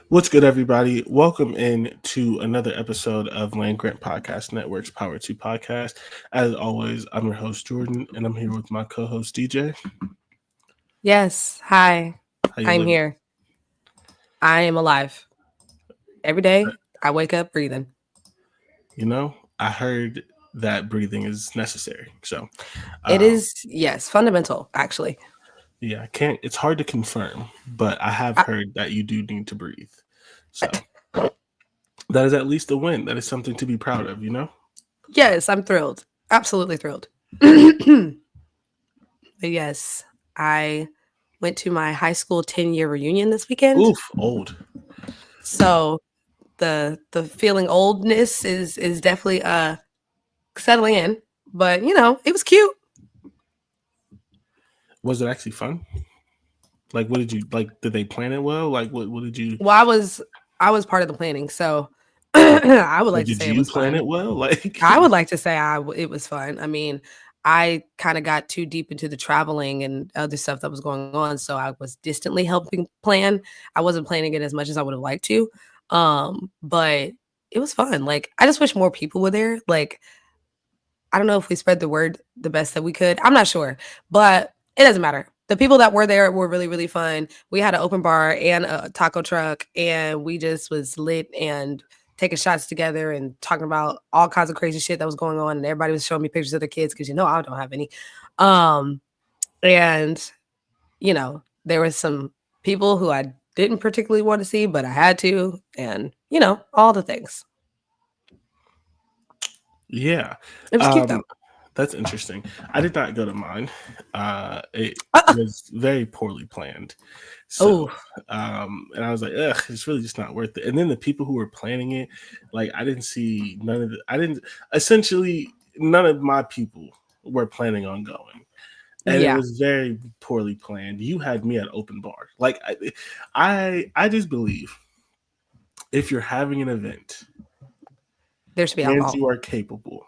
What's good, everybody? Welcome in to another episode of Land Grant Podcast Network's Power 2 Podcast. As always, I'm your host, Jordan, and I'm here with my co-host, DJ. Yes. Hi. How you I'm living? here. I am alive. Every day I wake up breathing. I heard that breathing is necessary. So, It um, is, yes, fundamental, actually. yeah, I can't. It's hard to confirm, but I have I, heard that you do need to breathe. So that is at least a win. That is something to be proud of. yes, I'm thrilled. Absolutely thrilled. But yes, I went to my high school 10-year reunion this weekend. Oof, old. So the feeling oldness is definitely settling in. But it was cute. Was it actually fun? Like, what did you like? Did they plan it well? Like, what did you? Well, I was part of the planning, so But, I would but like to did say it you was plan fun. it well? Like, I would like to say it was fun. I mean, I kind of got too deep into the traveling and other stuff that was going on, so I was distantly helping plan. I wasn't planning it as much as I would have liked to. But it was fun. Like, I just wish more people were there. Like, I don't know if we spread the word the best that we could. I'm not sure, but it doesn't matter. The people that were there were really, really fun. We had an open bar and a taco truck, and we just was lit and taking shots together and talking about all kinds of crazy shit that was going on. And everybody was showing me pictures of their kids because I don't have any. Um, and there was some people who I didn't particularly want to see, but I had to, and all the things. yeah, It was cute um, though. that's interesting. I did not go to mine. It Uh, was very poorly planned. So, oh, and I was like, ugh, it's really just not worth it. And then the people who were planning it, like, I didn't see none of the. I didn't essentially none of my people were planning on going. And it yeah, was very poorly planned. You had me at open bar. Like I just believe if you're having an event there should be and alcohol. you are capable,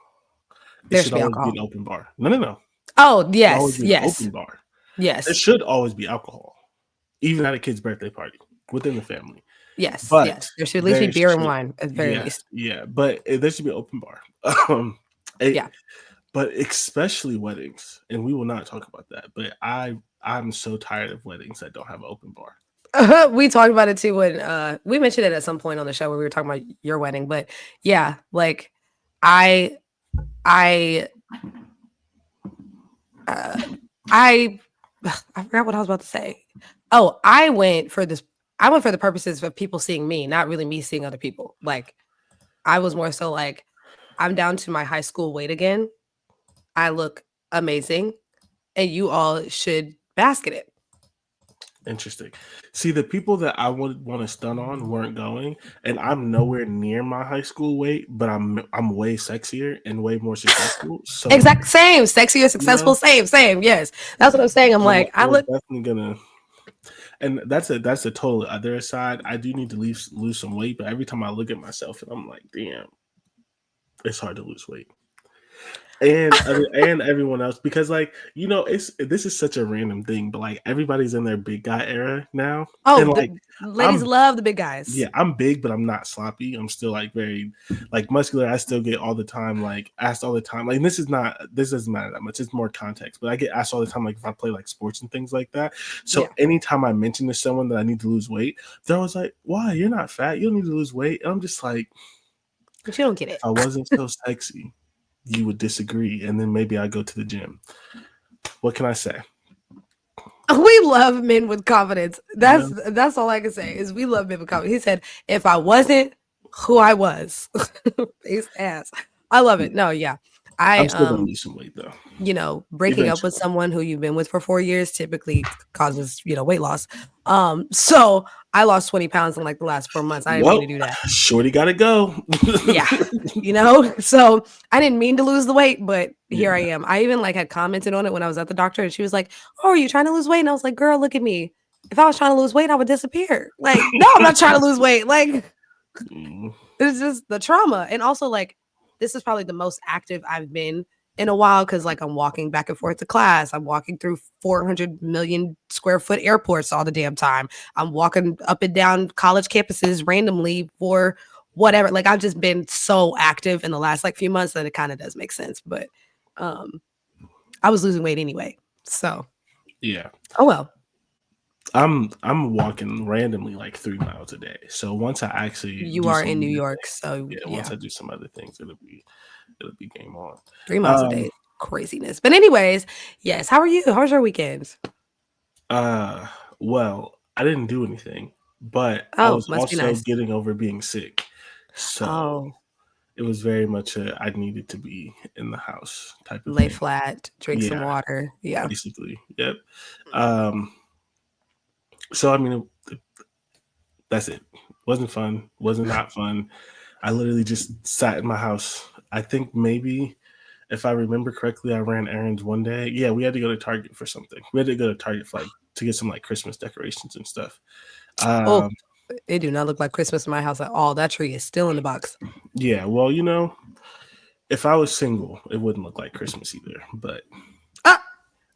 it There should should be always be an alcohol. open bar. No, no, no. It Oh, should always yes, be an yes, open bar. There yes, should always be alcohol, even at a kid's birthday party within the family. yes, But yes. There should at least be there beer and should, wine at the very yeah, least. yeah. But there should be an open bar. Um, it, Yeah. but especially weddings, and we will not talk about that. But I'm so tired of weddings that don't have an open bar. We talked about it too when we mentioned it at some point on the show where we were talking about your wedding. But yeah, like I I uh, I I forgot what I was about to say. Oh, I went for the purposes of people seeing me, not really me seeing other people. Like I was more so like I'm down to my high school weight again. I look amazing, and you all should basket it. Interesting. See, the people that I would want to stun on weren't going, and I'm nowhere near my high school weight, but I'm way sexier and way more successful. So Exact same, sexy or you know, successful, same. Yes, that's what I'm saying. I'm like, I we're look. definitely gonna, and that's a total other side. I do need to lose some weight, but every time I look at myself, and I'm like, damn, it's hard to lose weight. And everyone else because it's this is such a random thing, but like everybody's in their big guy era now, Oh, and like the ladies I'm love the big guys. yeah, I'm big, but I'm not sloppy. I'm still like very like muscular. I still get all the time like asked all the time. Like this doesn't matter that much. It's more context, but I get asked all the time like if I play like sports and things like that. So Yeah, anytime I mention to someone that I need to lose weight, they're always like, "Why? You're not fat. You don't need to lose weight." And I'm just like, but you don't get if it. I wasn't so sexy, you would disagree, and then maybe I go to the gym. What can I say? We love men with confidence. You That's know, that's all I can say is we love men with confidence. He said, "If I wasn't who I was, face ass." I love it. No, yeah, I I'm still gonna lose some weight though, breaking up with eventually. someone who you've been with for 4 years typically causes weight loss. So I lost 20 pounds in like the last 4 months. I didn't mean Well, to do that. shorty gotta go. Yeah. So I didn't mean to lose the weight, but here I Yeah. am. I even like had commented on it when I was at the doctor, and she was like, "Oh, are you trying to lose weight?" And I was like, "Girl, look at me. If I was trying to lose weight, I would disappear." Like, no, I'm not trying to lose weight. Like, Mm, it's just the trauma. And also, like, this is probably the most active I've been in a while because like I'm walking back and forth to class. I'm walking through 400 million square foot airports all the damn time. I'm walking up and down college campuses randomly for whatever. Like I've just been so active in the last like few months that it kind of does make sense. But I was losing weight anyway. So Yeah. oh well. I'm walking randomly like 3 miles a day. So once I actually You do are some in New other York, things, so yeah, once yeah. I do some other things, it'll be game on. 3 miles a Um day. Craziness. But anyways, yes. How are you? How was your weekend? uh well, I didn't do anything, but I Oh, was must be also nice. getting over being sick. So Oh, it was very much a I needed to be in the house type of lay thing. flat, drink some Yeah, water. Yeah. basically. Yep. Um so I mean that's it. Wasn't fun. Wasn't not fun. I literally just sat in my house. I think maybe if I remember correctly, I ran errands one day. Yeah, we had to go to Target for something. We had to go to Target for like to get some like Christmas decorations and stuff. Oh, Um, it do not look like Christmas in my house at all. That tree is still in the box. yeah, well, if I was single, it wouldn't look like Christmas either. But Ah,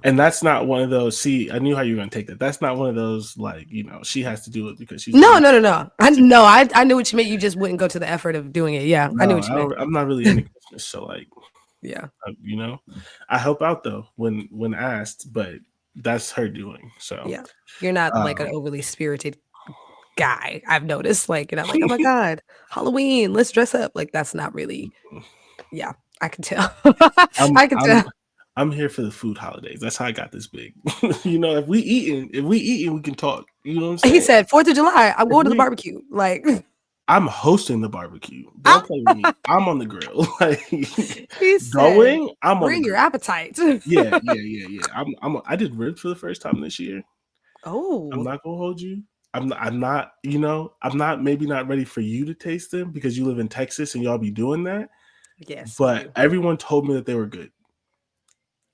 and that's not one of those. See, I knew how you were gonna take that. That's not one of those like she has to do it because she's a no, woman. no, no, no. I know. I knew what you meant. You just wouldn't go to the effort of doing it. Yeah, I knew No, what you meant. I'm not really into Christmas, so like Yeah, uh, you know, I help out though when asked, but that's her doing. So yeah. You're not like an um, overly spirited guy. I've noticed. Like you're not like, oh my god, Halloween, let's dress up. Like that's not really. Yeah, I can tell. I'm I can I'm tell. I'm here for the food holidays. That's how I got this big. If we eating, we can talk. You know what I'm He saying? said 4th of July. I'm If going to the we, barbecue. Like, I'm hosting the barbecue. ah, Don't play with me. I'm on the grill. Like he said, going, I'm on the bring your grill. appetite. Yeah. I did ribs for the first time this year. I'm Oh, not gonna hold you. I'm not maybe not ready for you to taste them because you live in Texas and y'all be doing that. yes, we But do. everyone told me that they were good.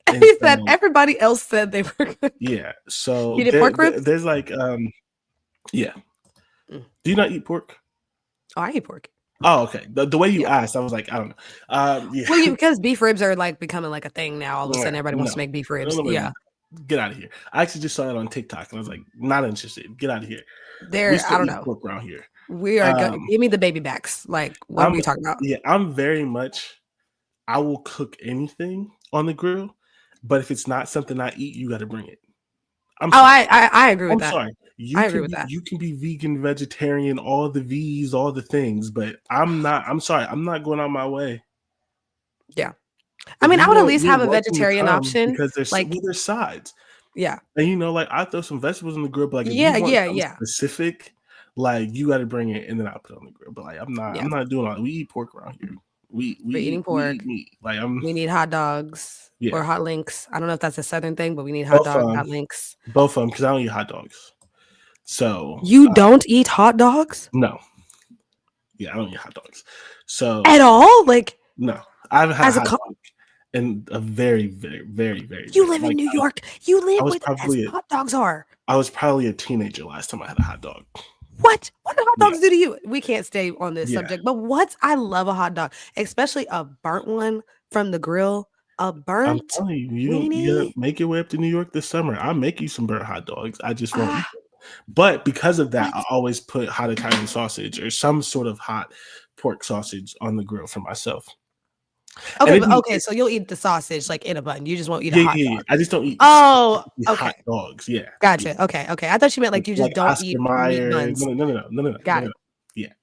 And He said so everybody else said they were good. yeah. So You did pork ribs? there's like yeah. Mm. Do you not eat pork? Oh, I eat pork. Oh, okay. The way you Yeah. asked, I was like, I don't know. Yeah. Well, because beef ribs are like becoming like a thing now. All of a sudden, Yeah, everybody wants to no. make beef I don't ribs. know what Yeah. get out of here. I actually just saw it on TikTok and I was like, not interested. Get out of here. We There, I still don't eat know. pork around here. We are going Um, give me the baby backs. Like, what are I'm we talking about? yeah, I'm very much I will cook anything on the grill, but if it's not something I eat, you gotta bring it. I'm Oh, sorry. I agree with I'm that. sorry. I agree with that. You can be vegan, vegetarian, all the V's, all the things, but I'm not. I'm sorry. I'm not going out my way. Yeah. I If mean, you I would at want, least you're have a welcome to vegetarian come option. because Like, there's sides, yeah. and like I throw some vegetables on the grill. But like if you Yeah, want yeah, something yeah. specific, like you got to bring it, and then I'll put it on the grill. But like Yeah. I'm not doing all. We eat pork around here. We're eating We pork. eat meat. Like I'm We need hot dogs or yeah. hot links. I don't know if that's a southern thing, but we need hot Both dogs, hot links. both of them because I don't eat hot dogs. So You don't eat hot dogs no, yeah, I don't eat hot dogs. at So all? Like no, I haven't had a as a hot dog in a very, very, very, very, you very live in like New York. You I live was where the best probably hot dogs are. I was probably a teenager last time I had a hot dog. What? What do hot Yeah, dogs do to you? We can't stay on this yeah. subject, but what? I love a hot dog, especially a burnt one from the grill. A I'm burnt telling you, you gotta weenie. make your way up to New York this summer. I'll make you some burnt hot dogs. I just won't eat Ah, them. But because of that, what? I always put hot Italian sausage or some sort of hot pork sausage on the grill for myself. And Okay, it but be okay, so you'll eat the sausage like in a bun. You just won't eat a yeah, hot yeah, yeah. dog. I just don't eat Oh, specifically hot okay. dogs. Yeah, yeah. Gotcha. Okay, okay. I thought you meant like you just Like don't Oscar eat meat Mayer. buns. Got No. it. Yeah.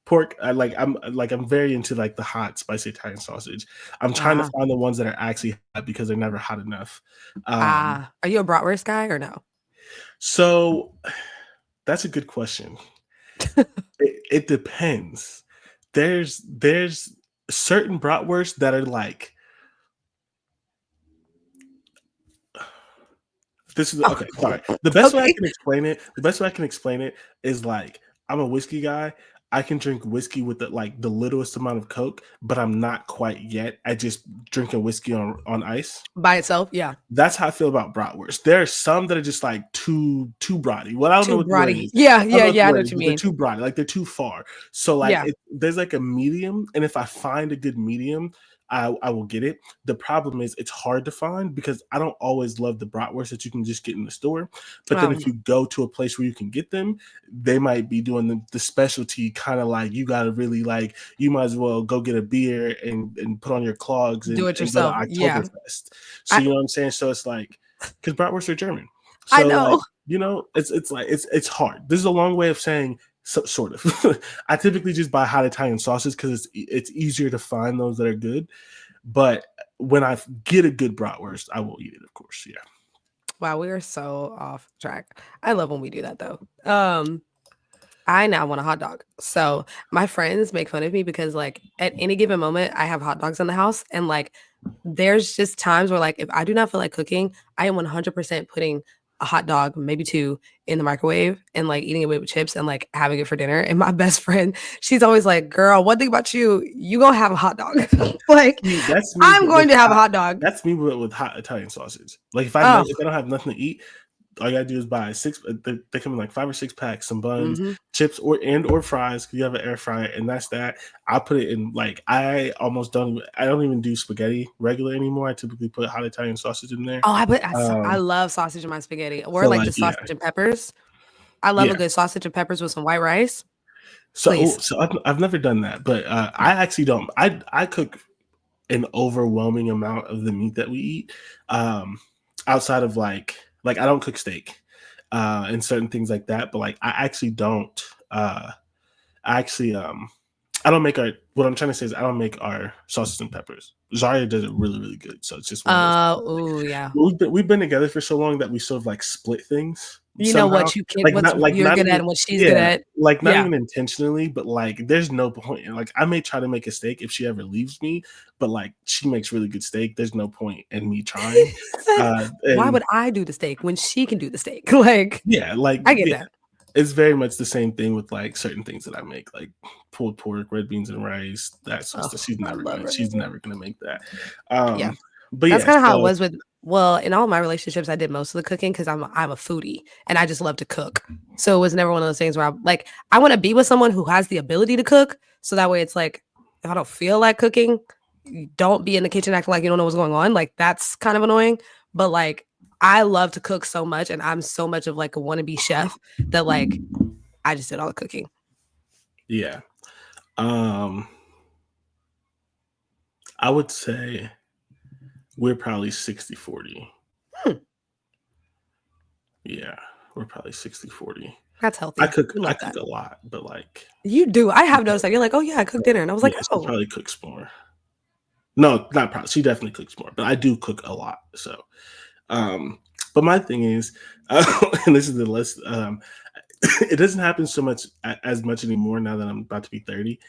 Pork. I'm very into like the hot spicy Italian sausage. I'm trying to Ah, find the ones that are actually hot because they're never hot enough. Um, Are you a bratwurst guy or no? so that's a good question. It depends. There's certain bratwursts that are like this is Oh, okay. Sorry. The best way I okay. can explain it. The best way I can explain it is like I'm a whiskey guy. I can drink whiskey with the littlest amount of Coke, but I'm not quite yet at just drinking whiskey on ice. By itself, yeah. That's how I feel about bratwurst. There are some that are just like too brody. Well, I don't know Too what the word brody. is. Yeah, I don't yeah, know what the yeah. I know word what is, you but they're mean. too brody. Like they're too far. So like Yeah. there's like a medium, and if I find a good medium, I will get it. The problem is it's hard to find because I don't always love the bratwurst that you can just get in the store. But then if you go to a place where you can get them, they might be doing the specialty kind of like you got to really like, you might as well go get a beer and put on your clogs Do it and go to yourself. Yeah. Oktoberfest. So, you know what I'm saying? So it's like, because bratwurst are German. I So like, know. it's like, it's hard. This is a long way of saying sort of. I typically just buy hot Italian sauces because it's easier to find those that are good. But when I get a good bratwurst, I will eat it, of course. Yeah. Wow, we are so off track. I love when we do that though. I now want a hot dog. So my friends make fun of me because like at any given moment I have hot dogs in the house and like there's just times where like if I do not feel like cooking, I am 100% putting a hot dog, maybe two, in the microwave and like eating it with chips and like having it for dinner. And my best friend, she's always like, "Girl, one thing about you, you gonna have a hot dog." Like See, that's me. I'm going to have a hot dog. That's me with hot Italian sausage. Like if Oh, if I don't have nothing to eat, all you gotta do is buy six. They come in like 5 or 6 packs, some buns, mm-hmm. chips, or fries. Cause you have an air fryer, and that's that. I put it in like I almost don't. I don't even do spaghetti regular anymore. I typically put hot Italian sausage in there. Oh, I Um, love sausage in my spaghetti, or so like like just sausage and peppers. I love a yeah. good sausage and peppers with some white rice. So Please. I've never done that, but I actually don't. I cook an overwhelming amount of the meat that we eat. Outside of like I don't cook steak and certain things like that, but like I actually don't. I actually I don't make our. What I'm trying to say is I don't make our sauces and peppers. Zarya does it really really good, so it's just one of those. Oh yeah. We've been together for so long that we sort of like split things You know somehow. what you can, Like what's not like you're not good at even and what she's good yeah, at. like not Yeah. even intentionally, but like there's no point. Like I may try to make a steak if she ever leaves me, but like she makes really good steak. There's no point in me trying. Why And would I do the steak when she can do the steak? Like, yeah, like I get yeah, that. it's very much the same thing with like certain things that I make, like pulled pork, red beans and rice. That sort of Oh, stuff. I love red She's beans. never gonna make that. Yeah. But That's yeah, kind of how it so was with well, in all my relationships, I did most of the cooking because I'm a foodie and I just love to cook. So it was never one of those things where I'm like, I want to be with someone who has the ability to cook. So that way it's like, if I don't feel like cooking, you don't be in the kitchen acting like you don't know what's going on. Like that's kind of annoying. But like I love to cook so much and I'm so much of like a wannabe chef that like I just did all the cooking. yeah. Um I would say we're probably 60-40. Hmm, Yeah, we're probably 60-40. that's healthy. We I love cook that. a lot, but like You do. I have noticed that. You're like, oh yeah, I cooked dinner. And I was like, yeah, she oh, probably cooks more. No, not probably. She definitely cooks more, but I do cook a lot. So, um, but my thing is, and this is the list. It doesn't happen so much as much anymore now that I'm about to be 30.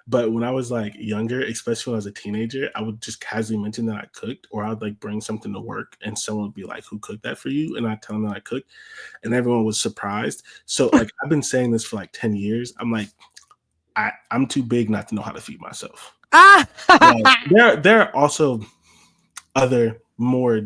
But when I was like younger, especially when I was a teenager, I would just casually mention that I cooked, or I would like bring something to work, and someone would be like, "Who cooked that for you?" And I tell them that I cooked, and everyone was surprised. So like I've been saying this for like 10 years. I'm like, I'm too big not to know how to feed myself. Like, ah. there are also other more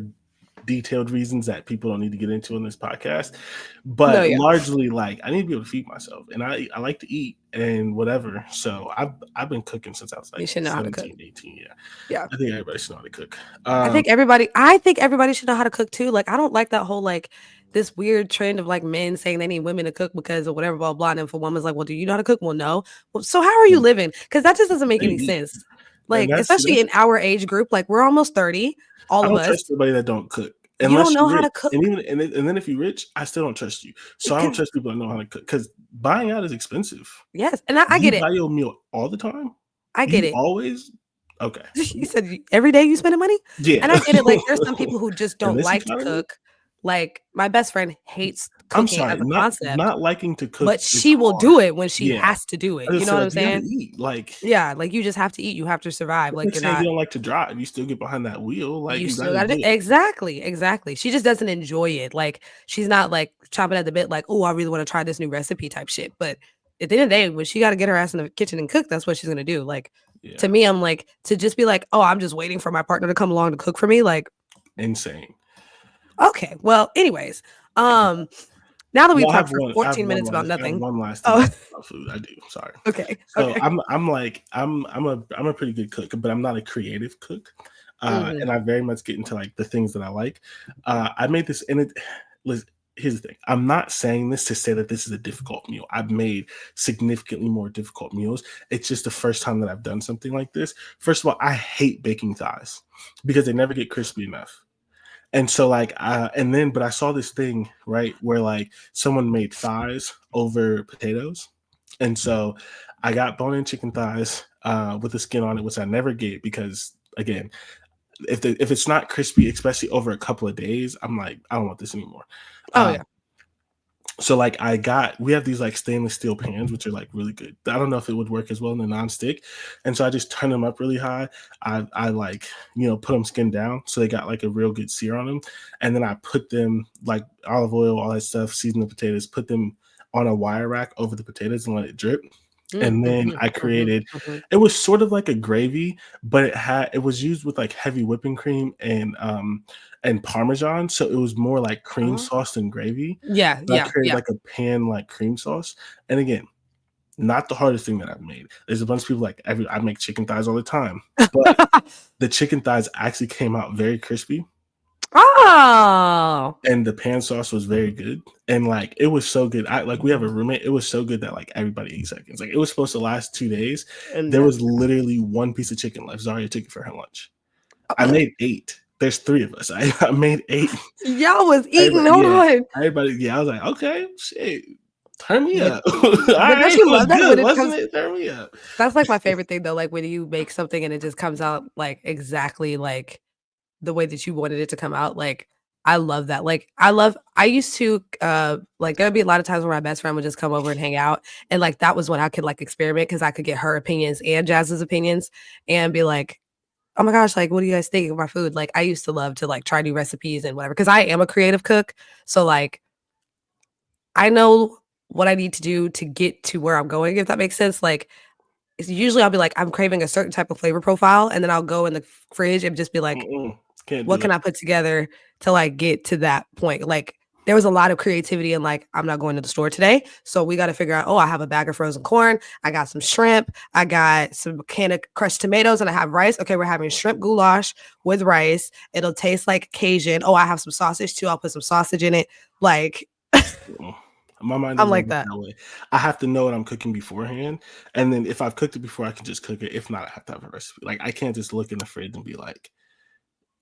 detailed reasons that people don't need to get into in this podcast, No, but yeah. largely like I need to be able to feed myself, and I like to eat and whatever. So I've been cooking since I was You like should know how to cook. 17, 18. Yeah, Yeah. I think everybody should know how to cook. I think everybody should know how to cook too. Like I don't like that whole like this weird trend of like men saying they need women to cook because of whatever blah blah. And then for women's like, well, do you know how to cook? Well, no. Well, so how are you living? Because that just doesn't make How you any eat. sense. And Like, especially in our age group, like we're almost 30, all I of don't us. trust anybody that don't cook You don't unless know you're how rich, to cook. and and then if you're rich, I still don't trust you. So I don't 'Cause- trust people that know how to cook because buying out is expensive. yes, and I You get it. buy your meal all the time. I get You it. always okay. You said every day you spending money? Yeah. And I get it, like, there's some people who just In don't this like to economy, cook. Like, my best friend hates I'm cooking as sorry, a concept, not liking to cook but is she will hard. do it when she Yeah. has to do it. I You just know said, what like, I'm you gotta saying? eat, like Yeah, like, you just have to eat, you have to survive, it's like, like you're saying you not don't like to drive, you still get behind that wheel, like, you you still gotta gotta do do it. exactly, exactly. She just doesn't enjoy it, like, she's not, like, chomping at the bit, like, "Oh, I really wanna try this new recipe," type shit, but at the end of the day, when she gotta get her ass in the kitchen and cook, that's what she's gonna do, like, to Yeah. me, I'm like, to just be like, "Oh, I'm just waiting for my partner to come along to cook for me," like, Insane. okay, well, anyways, um, Now that we've Well, talked for I have 14 one minutes about last I have nothing. one last thing to Oh, say about food. I do. Sorry. okay. So Okay. I'm like I'm a pretty good cook, but I'm not a creative cook. Mhm. And I very much get into like the things that I like. I made this and it listen, here's the thing. I'm not saying this to say that this is a difficult meal. I've made significantly more difficult meals. It's just the first time that I've done something like this. First of all, I hate baking thighs because they never get crispy enough. And so like and then but I saw this thing, right, where like someone made thighs over potatoes. And so I got bone-in chicken thighs with the skin on it, which I never get because again, if it's not crispy, especially over a couple of days, I'm like, I don't want this anymore. Oh Uh, yeah. so like we have these like stainless steel pans which are like really good. I don't know if it would work as well in the non-stick, and so I just turn them up really high. I like put them skin down so they got like a real good sear on them, and then I put them like olive oil, all that stuff, season the potatoes, put them on a wire rack over the potatoes and let it drip. And then Mhm, I mhm, created, mhm. it was sort of like a gravy, but it was used with like heavy whipping cream and parmesan, so it was more like cream Oh. sauce than gravy. Yeah, I yeah, created yeah. like a pan like cream sauce. And again, not the hardest thing that I've made. There's a bunch of people like I make chicken thighs all the time, but the chicken thighs actually came out very crispy Oh, and the pan sauce was very good. And like it was so good. I like we have a roommate. It was so good that like everybody ate seconds. Like it was supposed to last 2 days. and There then was literally one piece of chicken left. Zaria took it for her lunch. I made eight. There's three of us. I made eight. y'all was eating. Everybody, Hold yeah, on. everybody, yeah. I was like, okay, shit, turn me But up. All but don't right, you was love that good, when it wasn't comes it? Turn me up. that's like my favorite thing though, like when you make something and it just comes out like exactly like the way that you wanted it to come out. Like I love that. Like I used to like there'd be a lot of times where my best friend would just come over and hang out. And like that was when I could like experiment because I could get her opinions and Jazz's opinions and be like, oh my gosh, like what do you guys think of my food? Like I used to love to like try new recipes and whatever. Cause I am a creative cook. So like I know what I need to do to get to where I'm going, if that makes sense. Like usually I'll be like, I'm craving a certain type of flavor profile, and then I'll go in the fridge and just be like, Mm-mm, can't do what can that. I put together to like get to that point? Like there was a lot of creativity and like I'm not going to the store today. So we got to figure out, oh, I have a bag of frozen corn, I got some shrimp, I got some can of crushed tomatoes, and I have rice. Okay, we're having shrimp goulash with rice. It'll taste like Cajun. Oh, I have some sausage too. I'll put some sausage in it. Like Mm-mm. My mind I'm doesn't like work that. that way. I have to know what I'm cooking beforehand, and then if I've cooked it before, I can just cook it. If not, I have to have a recipe. Like I can't just look in the fridge and be like,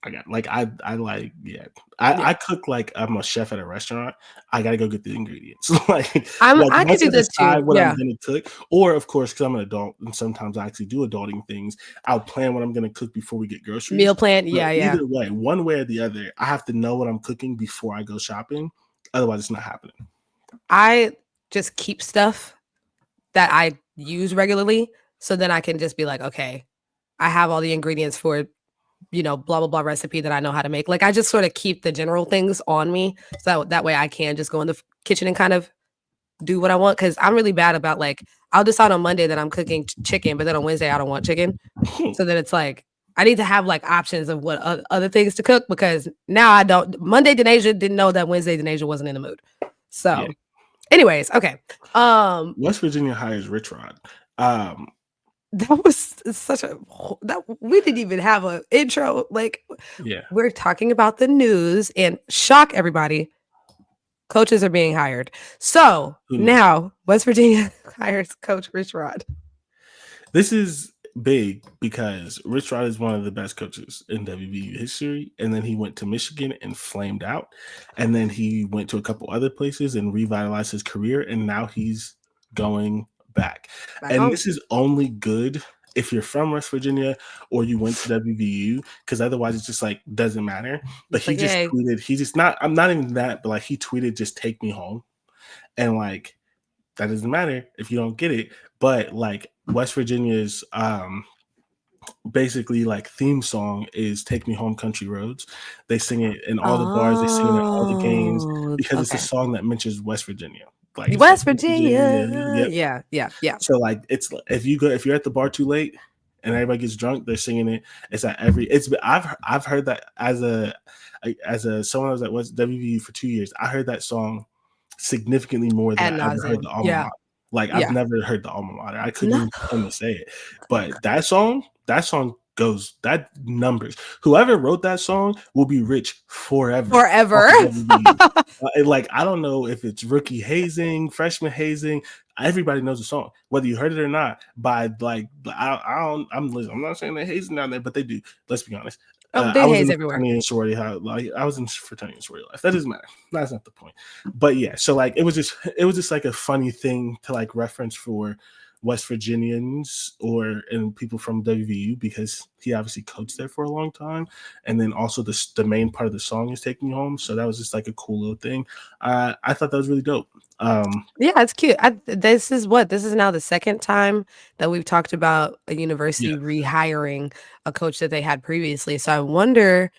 I got like I like yeah. Yeah. I cook like I'm a chef at a restaurant. I gotta go get the ingredients. like I could once do I that too. decide what I'm Yeah. gonna cook, or of course, because I'm an adult and sometimes I actually do adulting things, I'll plan what I'm gonna cook before we get groceries. Meal plan. But Yeah, yeah. either way, one way or the other, I have to know what I'm cooking before I go shopping. Otherwise, it's not happening. I just keep stuff that I use regularly. So then I can just be like, okay, I have all the ingredients for, blah, blah, blah recipe that I know how to make. Like I just sort of keep the general things on me. So that way I can just go in the kitchen and kind of do what I want. Cause I'm really bad about like, I'll decide on Monday that I'm cooking chicken, but then on Wednesday I don't want chicken. So then it's like, I need to have like options of what other things to cook because now I don't. Monday, Denasia didn't know that Wednesday, Denasia wasn't in the mood. Yeah. So, anyways, okay. West Virginia hires Rich Rod. Um, That was such a that we didn't even have a intro. Like yeah. we're talking about the news and shock everybody. Coaches are being hired. So Who knew? now West Virginia hires Coach Rich Rod. This is big because Rich Rod is one of the best coaches in WVU history. And then he went to Michigan and flamed out. And then he went to a couple other places and revitalized his career. And now he's going back. Back And home. this is only good if you're from West Virginia or you went to WVU, because otherwise it's just like doesn't matter. But It's he like, just yay. tweeted, he just not, I'm not even that, but like he tweeted, just take me home. And like, that doesn't matter if you don't get it. But like West Virginia's basically like theme song is "Take Me Home, Country Roads." They sing it in all the bars. They sing it at all the games Oh, because it's a okay. song that mentions West Virginia. Like it's like West West Virginia. Virginia. Yep. Yeah, yeah, yeah. So like it's if you're at the bar too late and everybody gets drunk, they're singing it. It's at every. I've heard that as a someone who was at West WVU for 2 years. I heard that song significantly more than Ad I ever heard nauseum. the alma Yeah. mater. Like I've Yeah. never heard the alma mater. I couldn't No. even pretend to say it. But that song goes that numbers. Whoever wrote that song will be rich forever off Forever. of WVU. Like I don't know if it's rookie hazing, freshman hazing. Everybody knows the song, whether you heard it or not. By like, I don't. I'm not saying they're hazing down there, but they do. Let's be honest. Oh, I they was in haze the everywhere. fraternity and sorority. Like I was in fraternity and sorority life. That doesn't matter. That's not the point. But yeah, so like it was just like a funny thing to like reference for West Virginians or and people from WVU because he obviously coached there for a long time, and then also the main part of the song is "Taking You Home," so that was just like a cool little thing. I thought that was really dope. Yeah, it's cute. This is now the second time that we've talked about a Yeah, university rehiring a coach that they had previously. So I wonder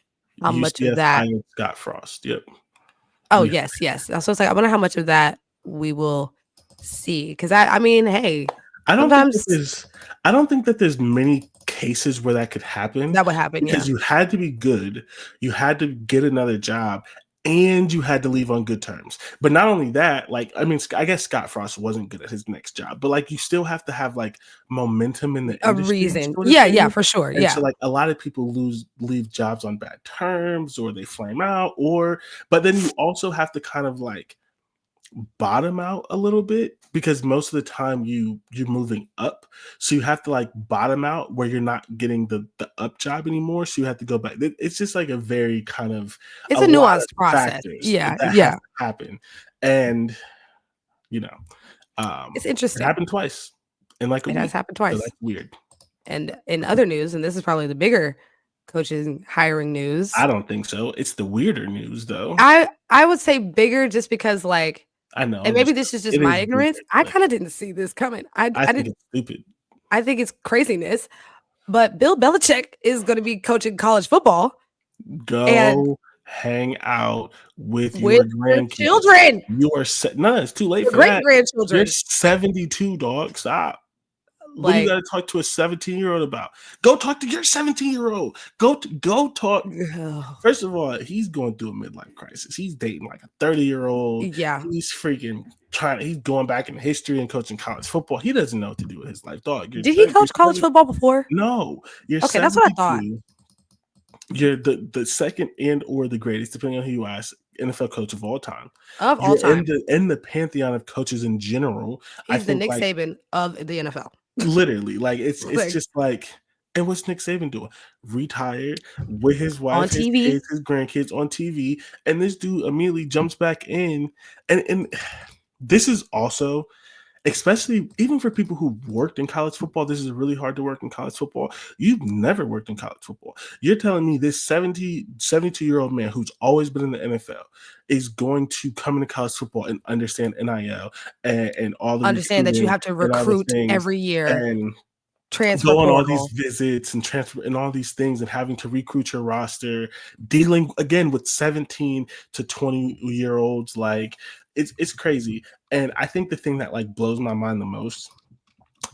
how much of UCF that. hired Scott Frost. Yep. Oh, Yeah, yes, yes. So it's like I wonder how much of that we will see because I mean, hey, I don't think that sometimes there's I don't think that there's many cases where that could happen that would happen. because Yeah, you had to be good, you had to get another job, and you had to leave on good terms. But not only that, like I mean, I guess Scott Frost wasn't good at his next job, but like you still have to have like momentum in the a industry, reason. sort of Yeah, yeah, thing. for sure. And so Yeah, like a lot of people leave jobs on bad terms or they flame out, or but then you also have to kind of like bottom out a little bit because most of the time you're moving up, so you have to like bottom out where you're not getting the up job anymore, so you have to go back. It's just like a very kind of it's a a lot of nuanced process. factors Yeah, that have yeah, to happen. And you know it's it interesting. happened twice in like a It has week, happened so twice. that's weird. And in other news, and this is probably the bigger coaching hiring news, I don't think so. It's the weirder news though. I would say bigger just because like, I know, and I'm maybe just this is just it my is ignorance. bigger, I but kind of didn't see this coming. I I think didn't. it's stupid. I think it's craziness. But Bill Belichick is going to be coaching college football and Go hang out with with your your grandkids. children, You are no, it's too late your for great that. You're grandchildren. 72, dog. Stop. What do you Like, got to talk to a 17-year-old about? Go talk to your 17-year-old. Go talk. First of all, he's going through a midlife crisis. He's dating like a 30-year-old. yeah. He's freaking he's going back in history and coaching college football. He doesn't know what to do with his life, dog. Did he You're coach college 70, football before? no, you're Okay, that's what I thought 72. You're the second and or the greatest, depending on who you ask, NFL coach of all time. of all You're time. in the pantheon of coaches in general. I He's the think Nick like Saban of the NFL. literally, like it's Like just like, and what's Nick Saban doing? Retired with his on wife, his TV. kids, his grandkids on TV, and this dude immediately jumps back in, and this is also especially even for people who worked in college football, this is really hard to work in college football. You've never worked in college football. You're telling me this 72-year-old man who's always been in the NFL is going to come into college football and understand NIL and all the Understand that you recruiting have to and all the recruit things every year, and transfer go on all these portal. visits and transfer and all these things and having to recruit your roster, dealing again with 17 to 20-year-olds. Like it's crazy. And I think the thing that like blows my mind the most,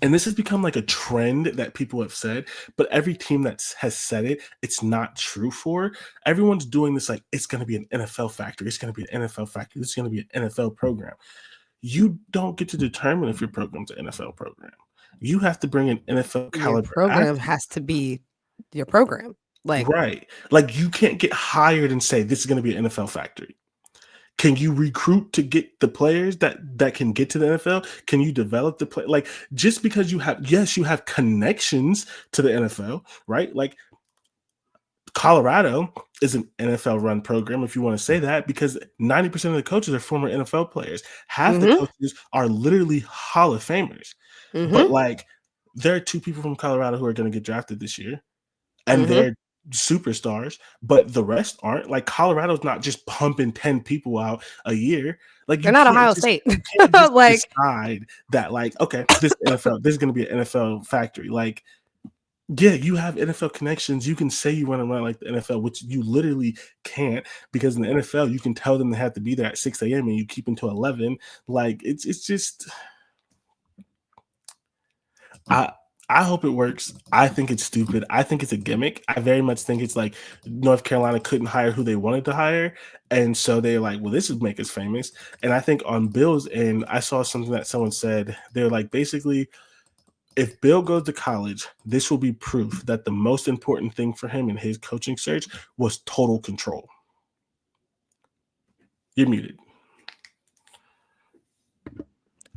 and this has become like a trend that people have said, but every team that has said it, it's not true for. Everyone's doing this like it's going to be an NFL factory. It's going to be an NFL factory. It's going to be an NFL program. You don't get to determine if your program's an NFL program. You have to bring an NFL Your caliber program athlete. has to be your program. Like, Right. Like you can't get hired and say this is going to be an NFL factory. Can you recruit to get the players that can get to the NFL? Can you develop the play? Like just because you have connections to the NFL, right? Like Colorado is an NFL run program, if you want to say that, because 90% of the coaches are former NFL players. Half the mm-hmm, coaches are literally Hall of Famers. But mm-hmm, like there are two people from Colorado who are going to get drafted this year, and mm-hmm. they're superstars, but the rest aren't. Like Colorado's not just pumping 10 people out a year. Like They're not Ohio State. you can't just Like, decide that like, okay, this is gonna be an NFL factory. Like, yeah, you have NFL connections. You can say you want to run like the NFL, which you literally can't because in the NFL you can tell them they have to be there at 6 a.m. and you keep them to 11. Like it's just I I hope it works. I think it's stupid. I think it's a gimmick. I very much think it's like North Carolina couldn't hire who they wanted to hire. And so they're like, well, this would make us famous. And I think on Bill's end, I saw something that someone said. They're like, basically, if Bill goes to college, this will be proof that the most important thing for him in his coaching search was total control. You're muted.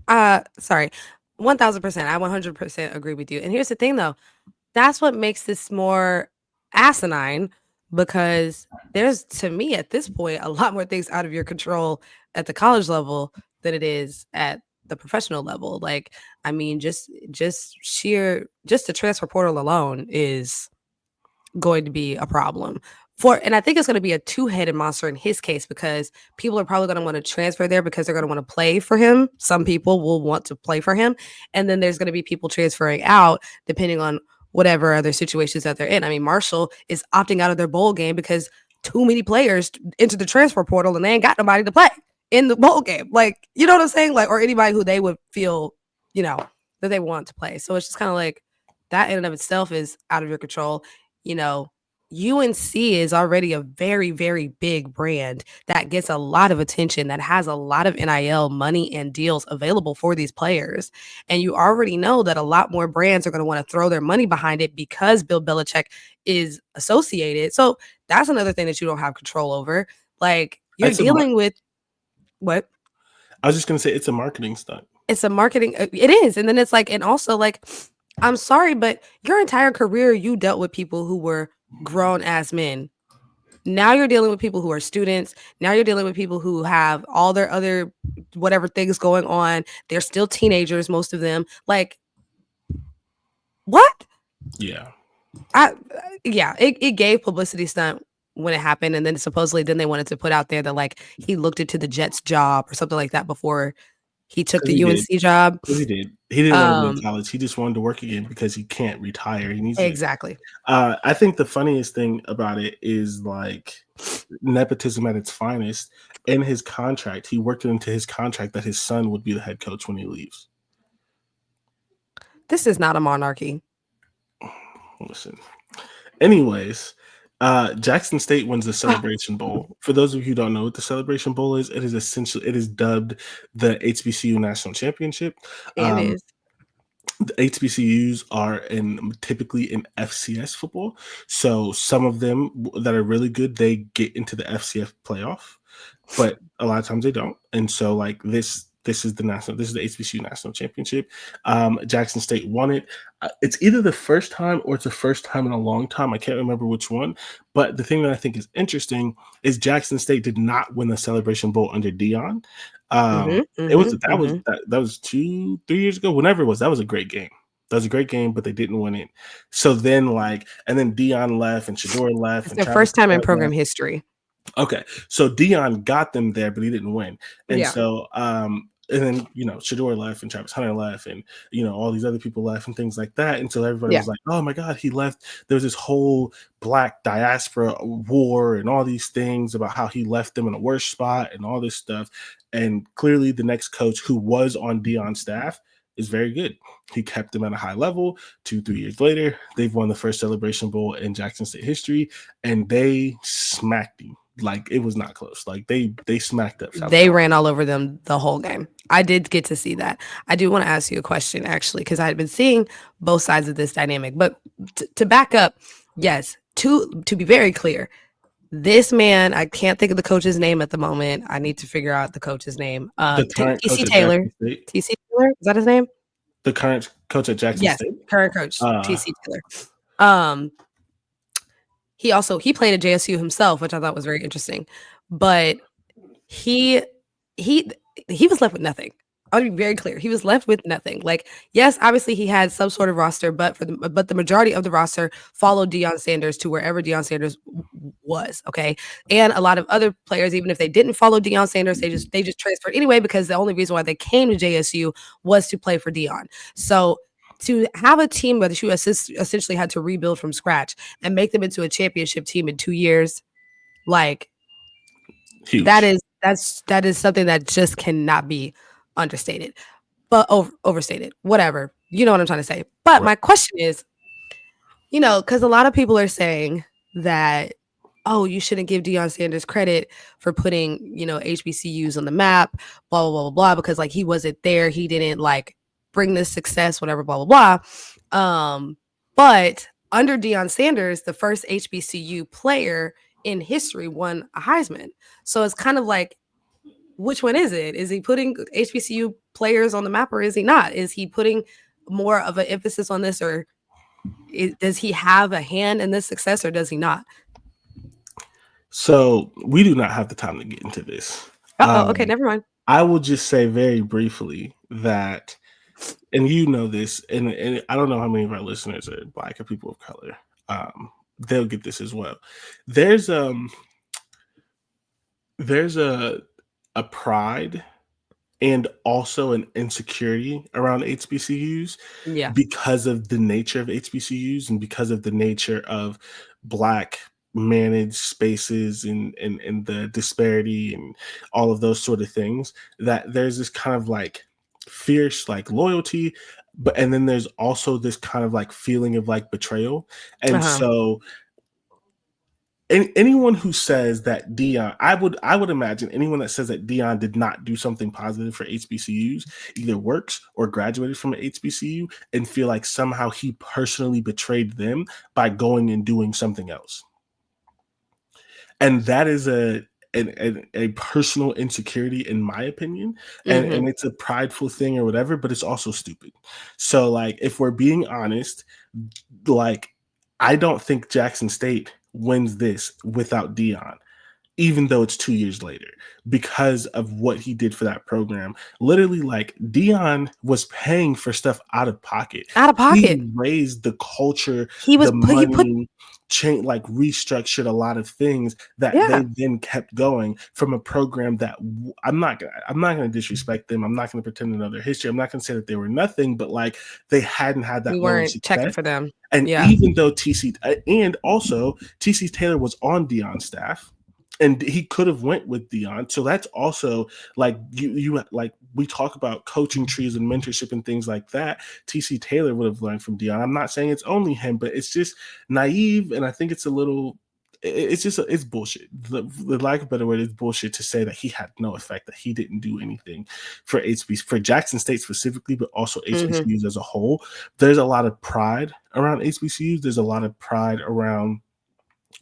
Sorry. 1000%. I 100% agree with you. And here's the thing though. That's what makes this more asinine because there's, to me at this point, a lot more things out of your control at the college level than it is at the professional level. Like, I mean, just the transfer portal alone is going to be a problem and I think it's going to be a two-headed monster in his case because people are probably going to want to transfer there because they're going to want to play for him. Some people will want to play for him, and then there's going to be people transferring out depending on whatever other situations that they're in. I mean, Marshall is opting out of their bowl game because too many players entered the transfer portal and they ain't got nobody to play in the bowl game. Like, you know what I'm saying? Like, or anybody who they would feel, that they want to play. So it's just kind of like that in and of itself is out of your control. You know, UNC is already a very, very big brand that gets a lot of attention, that has a lot of NIL money and deals available for these players. And you already know that a lot more brands are going to want to throw their money behind it because Bill Belichick is associated. So that's another thing that you don't have control over. Like, you're dealing with what? I was just going to say it's a marketing stunt. It's a marketing. It is. And then it's like, and also like, I'm sorry, but your entire career, you dealt with people who were grown ass men. Now you're dealing with people who are students. Now you're dealing with people who have all their other whatever things going on. They're still teenagers, most of them. Like, what? Yeah. It gave publicity stunt when it happened, and then supposedly then they wanted to put out there that like he looked into the Jets job or something like that before he took the UNC job. He did. He didn't want to go to college. He just wanted to work again because he can't retire. He needs exactly. I think the funniest thing about it is like nepotism at its finest. In his contract, he worked it into his contract that his son would be the head coach when he leaves. This is not a monarchy. Listen. Anyways, Jackson State wins the Celebration Bowl. For those of you who don't know what the Celebration Bowl is, it is dubbed the HBCU National Championship. It is. The HBCUs are typically in FCS football. So some of them that are really good, they get into the FCS playoff, but a lot of times they don't. And so like this is the HBCU National Championship. Jackson State won it. It's either the first time or it's the first time in a long time. I can't remember which one. But the thing that I think is interesting is Jackson State did not win the Celebration Bowl under Deion. It was that was 2-3 years ago. Whenever it was, that was a great game. That was a great game, but they didn't win it. So then and then Deion left and Shador left. It's their first time in program history. Okay, so Deion got them there, but he didn't win. And so, and then, Shador left and Travis Hunter left and, all these other people left and things like that. And so everybody was like, oh my God, he left. There was this whole black diaspora war and all these things about how he left them in a worse spot and all this stuff. And clearly the next coach who was on Deion's staff is very good. He kept them at a high level. 2-3 years later, they've won the first Celebration Bowl in Jackson State history, and they smacked him. Like, it was not close. Like, they smacked up. They ran all over them the whole game. I did get to see that. I do want to ask you a question, actually, because I had been seeing both sides of this dynamic. But to back up, yes, to be very clear, this man, I can't think of the coach's name at the moment. I need to figure out the coach's name. TC Taylor. TC Taylor, is that his name? The current coach at Jackson State? Yes, current coach, TC Taylor. He played at JSU himself, which I thought was very interesting. But he was left with nothing. I'll be very clear. He was left with nothing. Like, yes, obviously he had some sort of roster, but the majority of the roster followed Deion Sanders to wherever Deion Sanders was. Okay, and a lot of other players, even if they didn't follow Deion Sanders, they just transferred anyway because the only reason why they came to JSU was to play for Deion. So to have a team that you essentially had to rebuild from scratch and make them into a championship team in 2 years, like, huge. That is something that just cannot be understated, but overstated, whatever. You know what I'm trying to say. But Right. my question is, because a lot of people are saying that, oh, you shouldn't give Deion Sanders credit for putting, HBCUs on the map, blah, blah, blah, blah, blah, because like he wasn't there. He didn't like bring this success, whatever, blah, blah, blah. But under Deion Sanders, the first HBCU player in history won a Heisman. So it's kind of like, which one is it? Is he putting HBCU players on the map or is he not? Is he putting more of an emphasis on this, or does he have a hand in this success or does he not? So we do not have the time to get into this. Uh-oh, okay, never mind. I will just say very briefly that, and you know this, and I don't know how many of our listeners are Black or people of color. They'll get this as well. There's there's a pride and also an insecurity around HBCUs Yeah. because of the nature of HBCUs and because of the nature of Black managed spaces and the disparity and all of those sort of things, that there's this kind of like fierce like loyalty, but and then there's also this kind of like feeling of like betrayal. And Uh-huh. so anyone who says that Deion, I would imagine anyone that says that Deion did not do something positive for HBCUs either works or graduated from an HBCU and feel like somehow he personally betrayed them by going and doing something else. And that is a personal insecurity in my opinion, and Mm-hmm. it's a prideful thing or whatever, but it's also stupid. So like if we're being honest, like I don't think Jackson State wins this without Deion, even though it's 2 years later, because of what he did for that program. Literally, like Deion was paying for stuff out of pocket. Out of He pocket. raised the culture, He the put money, change, like restructured a lot of things that yeah. they then kept going from a program that I'm not gonna disrespect them. I'm not gonna pretend to know their history. I'm not gonna say that they were nothing, but like they hadn't had We that level of weren't checking success. for them. And Yeah. even though TC Taylor was on Deion's staff, and he could have went with Deion. So that's also like you like we talk about coaching trees and mentorship and things like that. TC Taylor would have learned from Deion. I'm not saying it's only him, but it's just naive, and I think it's a little. It's just it's bullshit. The lack of a better word is bullshit to say that he had no effect, that he didn't do anything for for Jackson State specifically, but also Mm-hmm. HBCUs as a whole. There's a lot of pride around HBCUs. There's a lot of pride around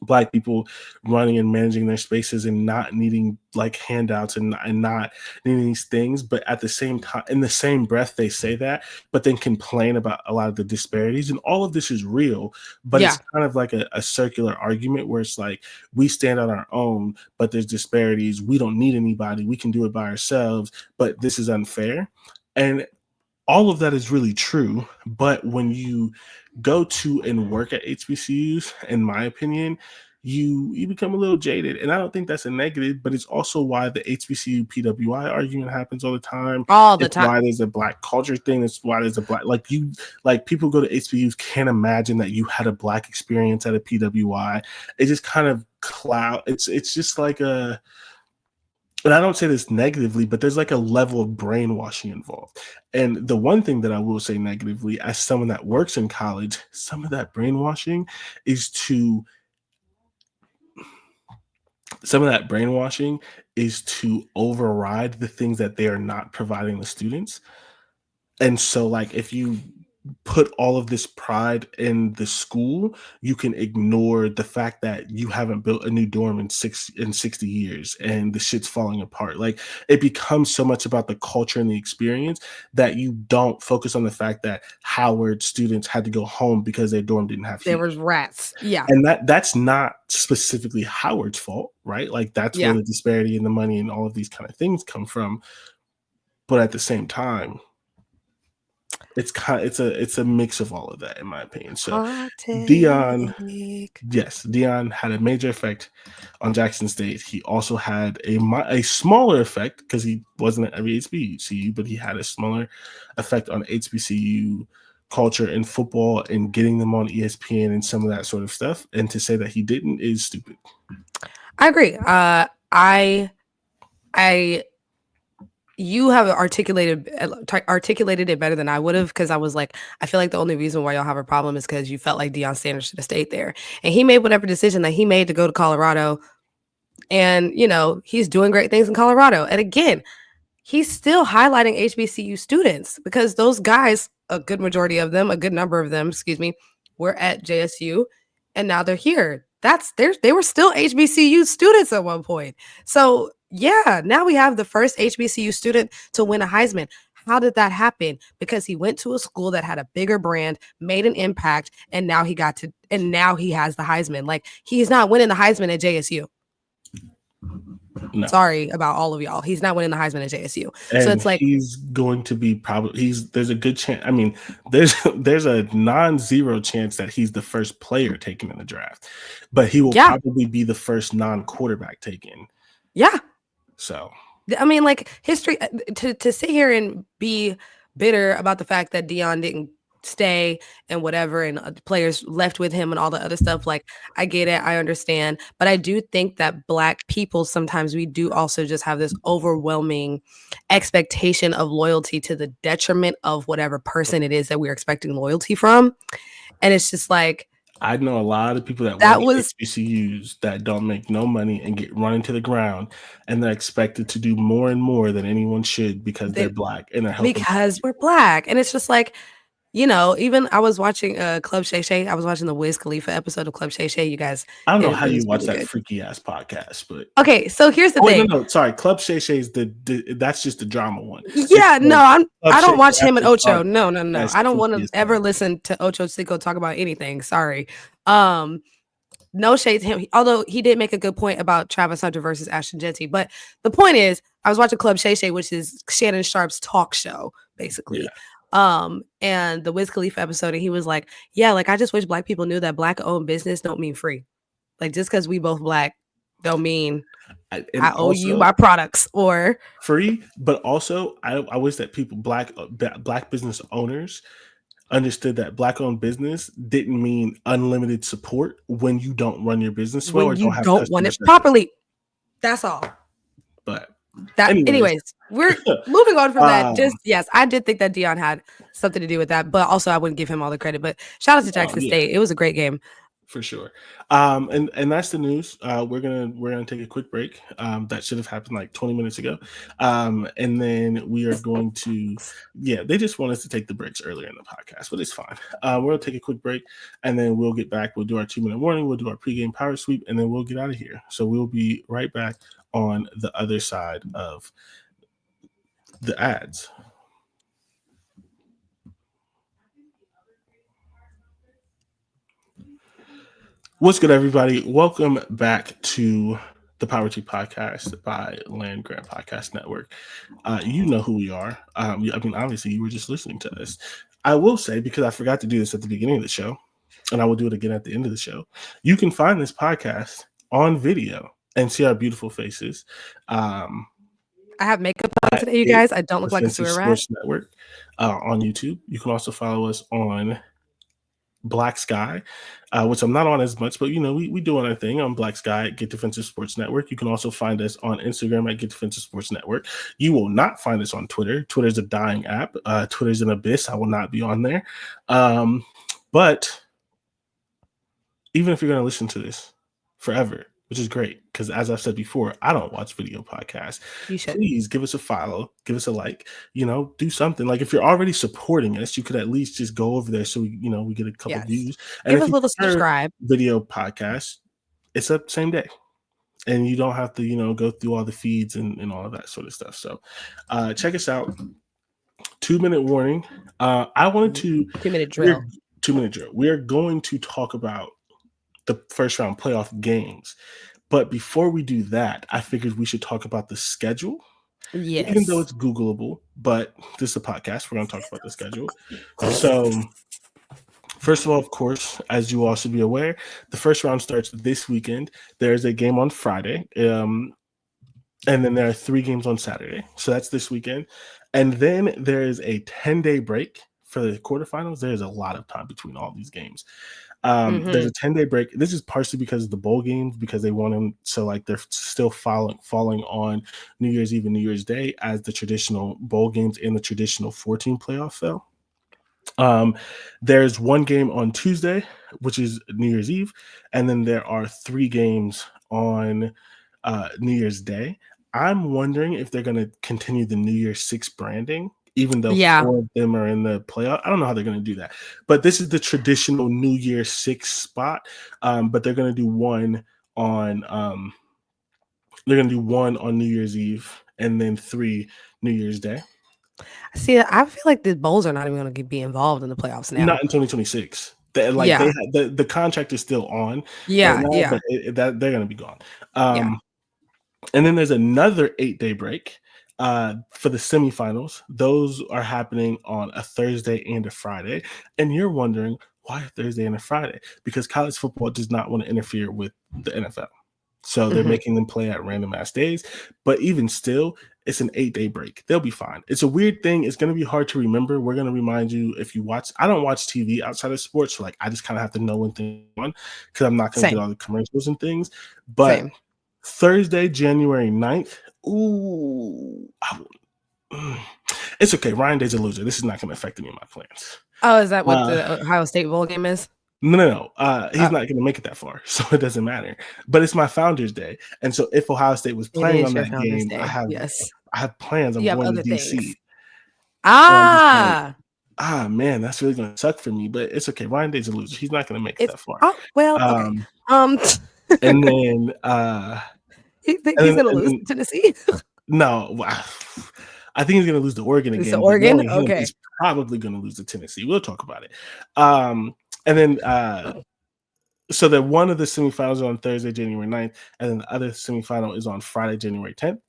Black people running and managing their spaces and not needing like handouts and not needing these things, but at the same time, in the same breath they say that, but then complain about a lot of the disparities, and all of this is real, but Yeah. it's kind of like a circular argument where it's like we stand on our own, but there's disparities, we don't need anybody, we can do it by ourselves, but this is unfair. And all of that is really true, but when you go to and work at HBCUs, in my opinion, you become a little jaded, and I don't think that's a negative. But it's also why the HBCU PWI argument happens all the time. All the It's time. why there's a Black culture thing. It's why there's a Black like people go to HBCUs can't imagine that you had a Black experience at a PWI. It just kind of cloud. It's just like a, and I don't say this negatively, but there's like a level of brainwashing involved. And the one thing that I will say negatively, as someone that works in college, some of that brainwashing is to some of that brainwashing is to override the things that they are not providing the students. And so, like, if you put all of this pride in the school, you can ignore the fact that you haven't built a new dorm in 60 years and the shit's falling apart. Like it becomes so much about the culture and the experience that you don't focus on the fact that Howard students had to go home because their dorm didn't have There heat. was rats. Yeah. And that's not specifically Howard's fault, right? Like that's where Yeah. the disparity in the money and all of these kind of things come from. But at the same time, it's a mix of all of that, in my opinion. So Hot Deion, take. yes, Deion had a major effect on Jackson State. He also had a smaller effect because he wasn't at every HBCU, but he had a smaller effect on HBCU culture and football and getting them on ESPN and some of that sort of stuff. And to say that he didn't is stupid. I agree. I You have articulated it better than I would have, because I was like, I feel like the only reason why y'all have a problem is because you felt like Deion Sanders should have stayed there, and he made whatever decision that he made to go to Colorado, and he's doing great things in Colorado. And again, he's still highlighting HBCU students, because those guys, a good majority of them, a good number of them, excuse me, were at JSU, and now they're here. They were still HBCU students at one point. So yeah, now we have the first HBCU student to win a Heisman. How did that happen? Because he went to a school that had a bigger brand, made an impact, and now he has the Heisman. Like, he's not winning the Heisman at JSU. No. Sorry about all of y'all. He's not winning the Heisman at JSU. And so it's like, he's going to be there's a good chance. I mean, there's a non-zero chance that he's the first player taken in the draft, but he will probably be the first non-quarterback taken. Yeah. So, I mean, like, history, to sit here and be bitter about the fact that Deion didn't stay and whatever, and players left with him and all the other stuff, like, I get it, I understand, but I do think that Black people, sometimes we do also just have this overwhelming expectation of loyalty to the detriment of whatever person it is that we're expecting loyalty from. And it's just like, I know a lot of people that work at HBCUs that don't make no money and get run into the ground, and they're expected to do more and more than anyone should because they're Black and they're helping. Because we're Black. And it's just like, even I was watching Club Shay Shay. I was watching the Wiz Khalifa episode of Club Shay Shay. You guys, I don't know how you watch that freaky ass podcast, but okay. So here's the thing. No, sorry. Club Shay Shay is that's just the drama one. Yeah, no, I don't watch him and Ocho. No. I don't want to ever listen to Ocho Cinco talk about anything. Sorry. No shade to him, although he did make a good point about Travis Hunter versus Ashton Genty. But the point is, I was watching Club Shay Shay, which is Shannon Sharp's talk show, basically. Yeah. And the Wiz Khalifa episode, and he was like, yeah, like, I just wish Black people knew that Black owned business don't mean free. Like, just because we both Black don't mean I owe you my products or free. But also, I wish that people, Black business owners, understood that Black owned business didn't mean unlimited support when you don't run your business well, or you don't run it properly. That's all. But anyways, we're moving on from that. Just, yes, I did think that Deion had something to do with that, but also I wouldn't give him all the credit. But shout out to Jackson State. It was a great game. For sure. And that's the news. We're gonna take a quick break. That should have happened like 20 minutes ago. And then we are going to, they just want us to take the breaks earlier in the podcast, but it's fine. We're gonna take a quick break, and then we'll get back. We'll do our 2-minute warning. We'll do our pregame power sweep, and then we'll get out of here. So we'll be right back on the other side of the ads. What's good, everybody? Welcome back to the Power T Podcast by Land Grant Podcast Network. You know who we are. I mean, obviously, you were just listening to us. I will say, because I forgot to do this at the beginning of the show, and I will do it again at the end of the show, you can find this podcast on video and see our beautiful faces. I have makeup on today, you guys. I don't look like a sewer rat. Sports Network on YouTube. You can also follow us on Black Sky, which I'm not on as much, but we do our thing on Black Sky at Get Defensive Sports Network. You can also find us on Instagram at Get Defensive Sports Network. You will not find us on Twitter. Twitter's a dying app. Twitter's an abyss. I will not be on there. But even if you're going to listen to this forever, which is great, because as I've said before, I don't watch video podcasts. You should. Please give us a follow, give us a like, do something. Like, if you're already supporting us, you could at least just go over there so we get a couple views. And give us a little subscribe. Video podcast, it's up same day. And you don't have to, go through all the feeds and all of that sort of stuff. So check us out. 2-minute warning. I wanted to 2-minute drill. 2-minute drill. We're going to talk about the first round playoff games. But before we do that, I figured we should talk about the schedule. Yes. Even though it's Googleable, but this is a podcast. We're going to talk about the schedule. So, first of all, of course, as you all should be aware, the first round starts this weekend. There's a game on Friday. And then there are 3 games on Saturday. So that's this weekend. And then there is a 10-day break for the quarterfinals. There's a lot of time between all these games. There's Mm-hmm. a 10-day break. This is partially because of the bowl games, because they want them so like they're still falling on New Year's Eve and New Year's Day as the traditional bowl games and the traditional 14 playoff fell. Um, there's one game on Tuesday, which is New Year's Eve, and then there are 3 games on New Year's Day. I'm wondering if they're going to continue the New Year's Six branding, even though Yeah. 4 of them are in the playoff. I don't know how they're going to do that, but this is the traditional New Year's Six spot. But they're going to do one on New Year's Eve and then 3 New Year's Day. See, I feel like the Bulls are not even going to be involved in the playoffs Not now. in 2026. They Yeah. had the contract is still on right Yeah. now, Yeah. but that they're going to be gone. Yeah. And then there's another 8-day break for the semifinals. Those are happening on a Thursday and a Friday. And you're wondering why a Thursday and a Friday? Because college football does not want to interfere with the NFL. So they're Mm-hmm. making them play at random ass days. But even still, it's an 8-day break. They'll be fine. It's a weird thing. It's going to be hard to remember. We're going to remind you if you watch. I don't watch TV outside of sports. So like I just kind of have to know when things are on because I'm not going to get Same. all the commercials and things. But Same. Thursday, January 9th. It's okay. Ryan Day's a loser. This is not going to affect any of my plans. Oh, is that what Uh, the Ohio State bowl game is? no. He's Oh, not going to make it that far, so it doesn't matter. But it's my Founders Day, and so if Ohio State was it playing is on your that Founders game, Day. Yes. I have plans. I'm You have going to other things. DC, and I'm just like, Ah. man, that's really going to suck for me. But it's okay. Ryan Day's a loser. He's not going to make it It's that far. well, okay. Um, and then You think he's gonna lose and to Tennessee? no, I think he's going to lose to Oregon It's the again. But Oregon? knowing him, Okay. he's probably going to lose to Tennessee. We'll talk about it. And then so that one of the semifinals are on Thursday, January 9th, and then the other semifinal is on Friday, January 10th.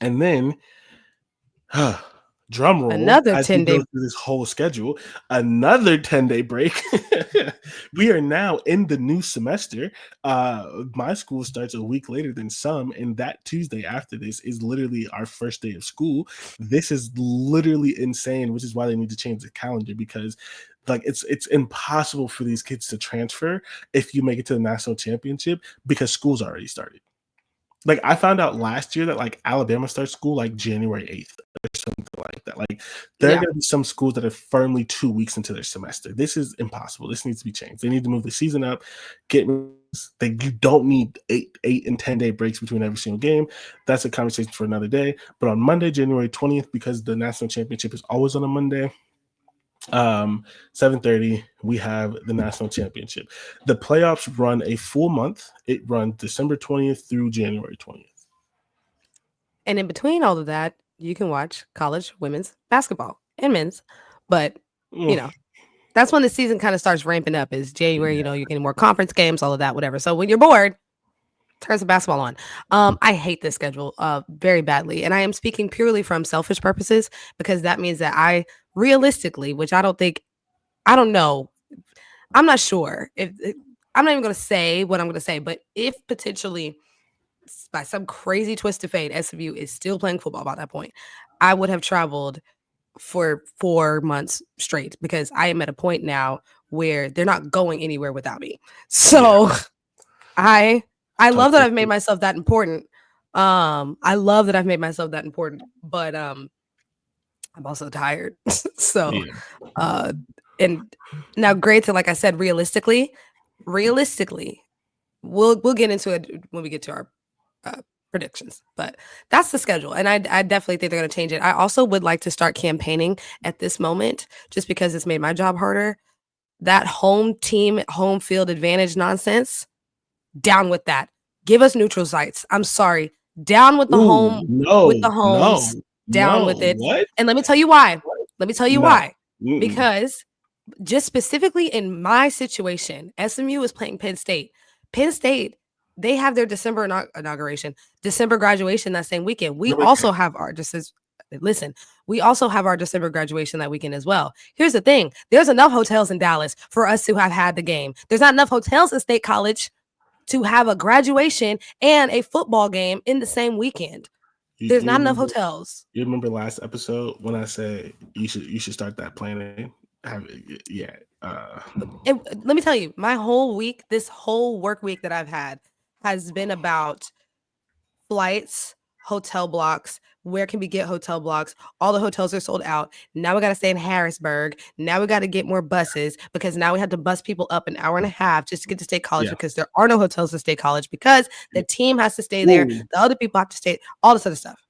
And then, drum roll, Another as we 10-day. go through this whole schedule, another 10-day break. We are now in the new semester. My school starts a week later than some, and that Tuesday after this is literally our first day of school. This is literally insane, which is why they need to change the calendar because like it's impossible for these kids to transfer if you make it to the national championship because school's already started. Like I found out last year that like Alabama starts school like January 8th or something like that. Like there are Yeah. going to be some schools that are firmly 2 weeks into their semester. This is impossible. This needs to be changed. They need to move the season up. You don't need 8 and 10-day breaks between every single game. That's a conversation for another day. But on Monday, January 20th, because the national championship is always on a Monday, 7:30 we have the national championship. The playoffs run a full month. It runs December 20th through January 20th. And in between all of that, you can watch college women's basketball and men's. But that's when the season kind of starts ramping up is January, you're getting more conference games, all of that, whatever. So when you're bored, turn some basketball on. I hate this schedule very badly. And I am speaking purely from selfish purposes because that means that I realistically, which I don't know. I'm not sure if I'm not even going to say what I'm going to say, but if potentially by some crazy twist of fate, SMU is still playing football by that point, I would have traveled for 4 months straight because I am at a point now where they're not going anywhere without me. So I love that I've made myself that important. I love that I've made myself that important, but I'm also tired. So and now granted, like I said, realistically, we'll get into it when we get to our predictions, but that's the schedule. And I definitely think they're going to change it. I also would like to start campaigning at this moment just because it's made my job harder. That home team, home field advantage nonsense, down with that. Give us neutral sites. I'm sorry. Down with the with the homes. Down with it. What? And let me tell you why. No. Because just specifically in my situation, SMU is playing Penn State. Penn State, they have their December inauguration, December graduation that same weekend. We also have our we also have our December graduation that weekend as well. Here's the thing. There's enough hotels in Dallas for us to have had the game. There's not enough hotels in State College to have a graduation and a football game in the same weekend. There's not enough hotels. You remember last episode when I said you should start that planning? Uh, Let me tell you, my whole week, this whole work week that I've had has been about flights, hotel blocks. Where can we get hotel blocks? All the hotels are sold out. Now we got to stay in Harrisburg. Now we got to get more buses because now we have to bus people up an hour and a half just to get to State College yeah. because there are no hotels at State College because the team has to stay there. Ooh, The other people have to stay, all this other stuff.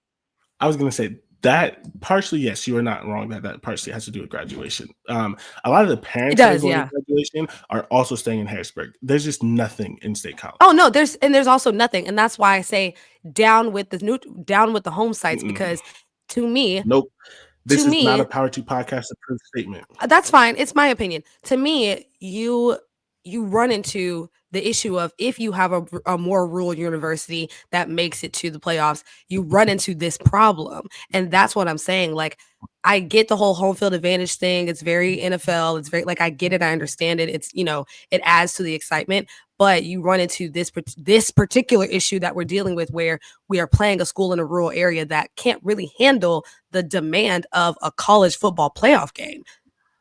I was gonna say that partially, yes, you are not wrong that partially has to do with graduation. A lot of the It parents that are does, going to yeah. graduation are also staying in Harrisburg. There's just nothing in State College. Oh no, there's also nothing, and that's why I say down with the home sites Mm-mm. because to me, Nope. to This is not a me, Power 2 podcast approved statement. that's fine. It's my opinion. To me, you run into the issue of if you have a more rural university that makes it to the playoffs, you run into this problem. And that's what I'm saying. Like, I get the whole home field advantage thing. It's very NFL. It's very like I get it. I understand it. It's it adds to the excitement. But you run into this particular issue that we're dealing with, where we are playing a school in a rural area that can't really handle the demand of a college football playoff game.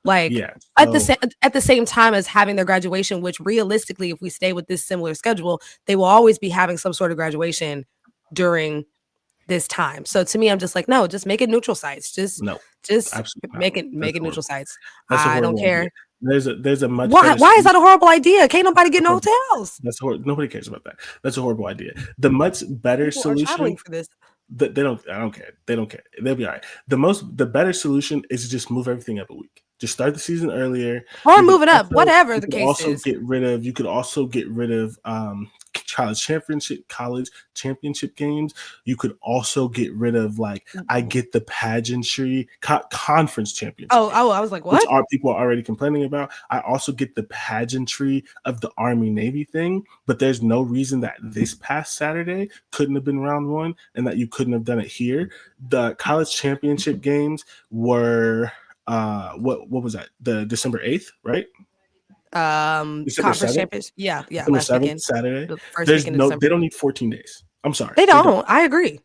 Like Yeah. So at the same time as having their graduation, which realistically, if we stay with this similar schedule, they will always be having some sort of graduation during this time. So to me, I'm just like, no, just make it neutral sites. no, Just absolutely not. make it That's neutral horrible. sites. That's a I don't horrible idea. care. There's a much Why better why is that solution. a horrible idea? Can't nobody get no hotels. That's horrible. Nobody cares about that. That's a horrible idea. The much better People are traveling solution for this. they don't. I don't care. They don't care. They'll be all right. The better solution is to just move everything up a week. Just start the season earlier. Or You could moving up, also whatever you the could case also is. get rid of. You could also get rid of college championship games. You could also get rid of I get the pageantry conference championship Oh, games, I was like, which what? are people are already complaining about. I also get the pageantry of the Army Navy thing, but there's no reason that this past Saturday couldn't have been round one and that you couldn't have done it here. The college championship games were what was that? The December 8th, right? December Conference 7th, champions. Yeah, December last 7th, weekend. Saturday. The first There's weekend of no December. they don't need 14 days. I'm sorry. They They don't. don't. I agree.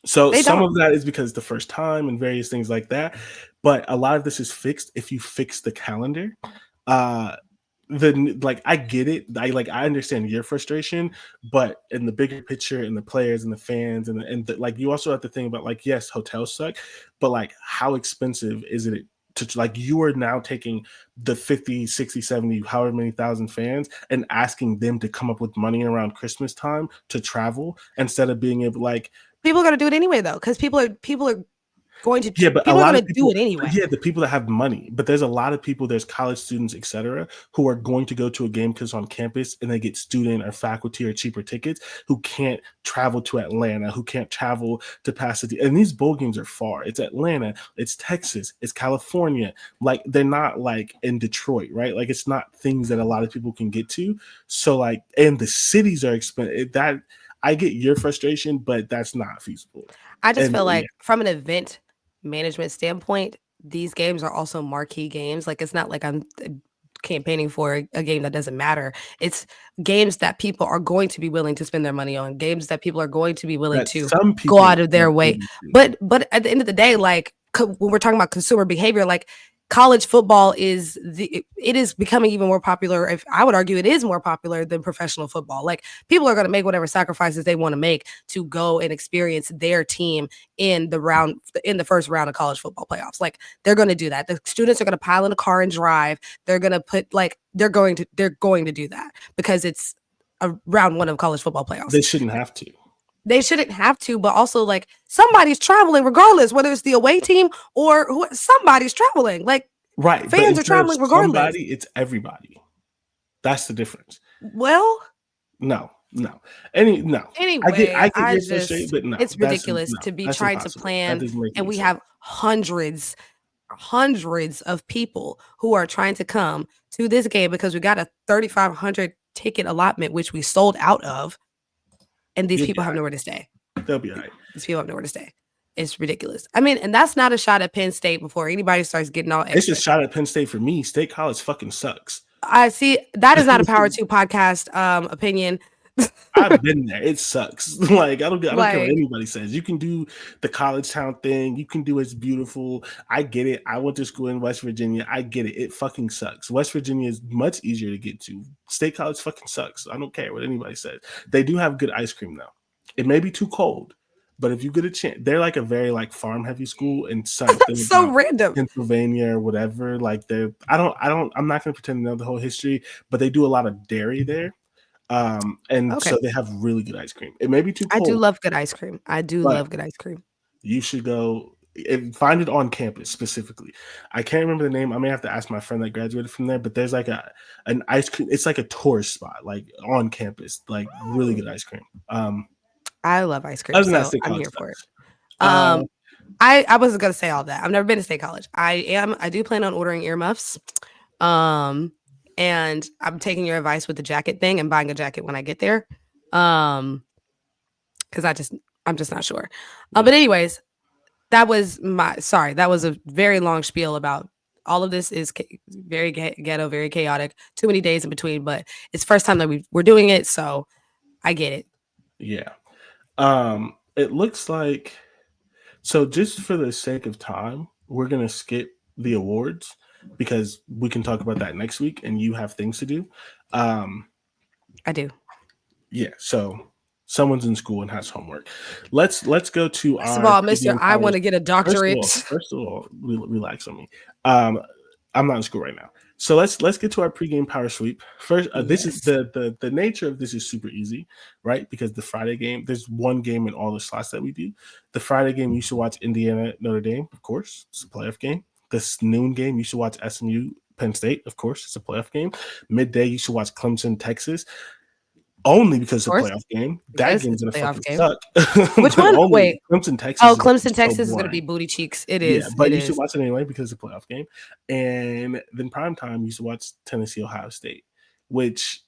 So They some don't. of that is because the first time and various things like that. But a lot of this is fixed if you fix the calendar. Uh I get it. I understand your frustration, but in the bigger picture and the players and the fans you also have to think about yes, hotels suck, but how expensive is it to you are now taking the 50, 60, 70, however many thousand fans and asking them to come up with money around Christmas time to travel instead of being able People are gonna do it anyway though, because people are going to yeah, but a people are lot gonna of do people, it anyway. yeah, the people that have money, but there's a lot of people, there's college students, etc., who are going to go to a game because on campus and they get student or faculty or cheaper tickets who can't travel to Atlanta, who can't travel to Pasadena. And these bowl games are far. It's Atlanta, it's Texas, it's California. They're not in Detroit, right? It's not things that a lot of people can get to. So and the cities are expensive. That I get your frustration, but that's not feasible. I just And feel yeah, like from an event management standpoint, these games are also marquee games. Like it's not like I'm campaigning for a game that doesn't matter. It's games that people are going to be willing to spend their money on, games that people are going to be willing that to some go out people of their way. But at the end of the day, when we're talking about consumer behavior, college football it is becoming even more popular. If I would argue it is more popular than professional football. People are going to make whatever sacrifices they want to make to go and experience their team in the first round of college football playoffs. They're going to do that. The students are going to pile in a car and drive. They're going to put they're going to do that because it's a round one of college football playoffs. They shouldn't have to. They shouldn't have to, but also somebody's traveling regardless, whether it's the away team or somebody's traveling. Right, Fans are traveling regardless. Somebody, it's everybody. That's the difference. Well, no. Anyway, I get your frustration, but no, it's ridiculous to be trying impossible. to plan, and we sense. have hundreds of people who are trying to come to this game because we got a 3,500 ticket allotment, which we sold out of. And these people have nowhere to stay. They'll be all right. These people have nowhere to stay. It's ridiculous. I mean, and that's not a shot at Penn State before anybody starts getting all extra. It's a shot at Penn State for me. State College fucking sucks. I see. That is not a Power 2 podcast opinion. I've been there. It sucks. Like I don't care what Like, anybody says. You can do the college town thing. You can do it's beautiful. I get it. I went to school in West Virginia. I get it. It fucking sucks. West Virginia is much easier to get to. State college fucking sucks. I don't care what anybody says. They do have good ice cream though. It may be too cold, but if you get a chance, they're like a very like farm heavy school and something so about random. Pennsylvania or whatever. Like they're I'm not gonna pretend to know the whole history, but they do a lot of dairy there. And Okay. so they have really good ice cream. It may be too I do cold, love good ice cream. I do but love good ice cream. you should go and find it on campus specifically. I can't remember the name. I may have to ask my friend that graduated from there, but there's like an ice cream. It's like a tourist spot, like on campus, like really good ice cream. I love ice cream, Other than that, so State I'm College here for it. sucks. Um, I wasn't gonna say all that. I've never been to State College. I do plan on ordering earmuffs. And I'm taking your advice with the jacket thing and buying a jacket when I get there. Because I'm just not sure. Yeah. But anyways, that was a very long spiel about all of this is very ghetto, very chaotic. Too many days in between, but it's first time that we're doing it, so I get it. Yeah. It looks like so just for the sake of time, we're gonna skip the awards because we can talk about that next week and you have things to do. Um, I do. yeah, so someone's in school and has homework. Let's go to First of our all, Mister, pregame I want powers. to get a doctorate. First of all, relax on me. I'm not in school right now, so let's get to our pregame power sweep first. This is Yes. the nature of this is super easy, right? Because the Friday game, there's one game in all the slots that we do. The Friday game, you should watch Indiana Notre Dame, of course, it's a playoff game. This noon game, you should watch SMU Penn State, of course, it's a playoff game. Midday, you should watch Clemson Texas. Only because Of it's a course, playoff game. That because game's it's a gonna playoff fucking game. suck. Which But one? only Wait. Clemson Texas Oh, is gonna be Clemson, so Texas is going to be boring. booty cheeks. It Yeah, is. but It you should is. watch it anyway because it's a playoff game. And then prime time, you should watch Tennessee Ohio State, which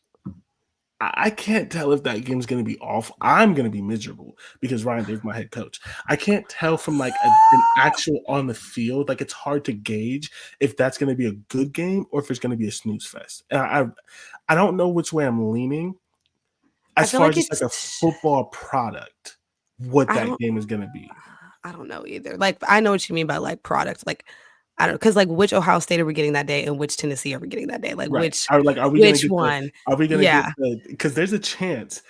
I can't tell if that game's going to be off. I'm going to be miserable because Ryan Dave's my head coach. I can't tell from like an actual on the field. Like it's hard to gauge if that's going to be a good game or if it's going to be a snooze fest. And I don't know which way I'm leaning I as feel far as like just like a it's. football product. What I that don't. game is going to be. I don't know either. Like I know what you mean by like products. Like I don't because like which Ohio State are we getting that day and which Tennessee are we getting that day? Like Right. Are we gonna which get the one? are we gonna get Yeah. the because there's a chance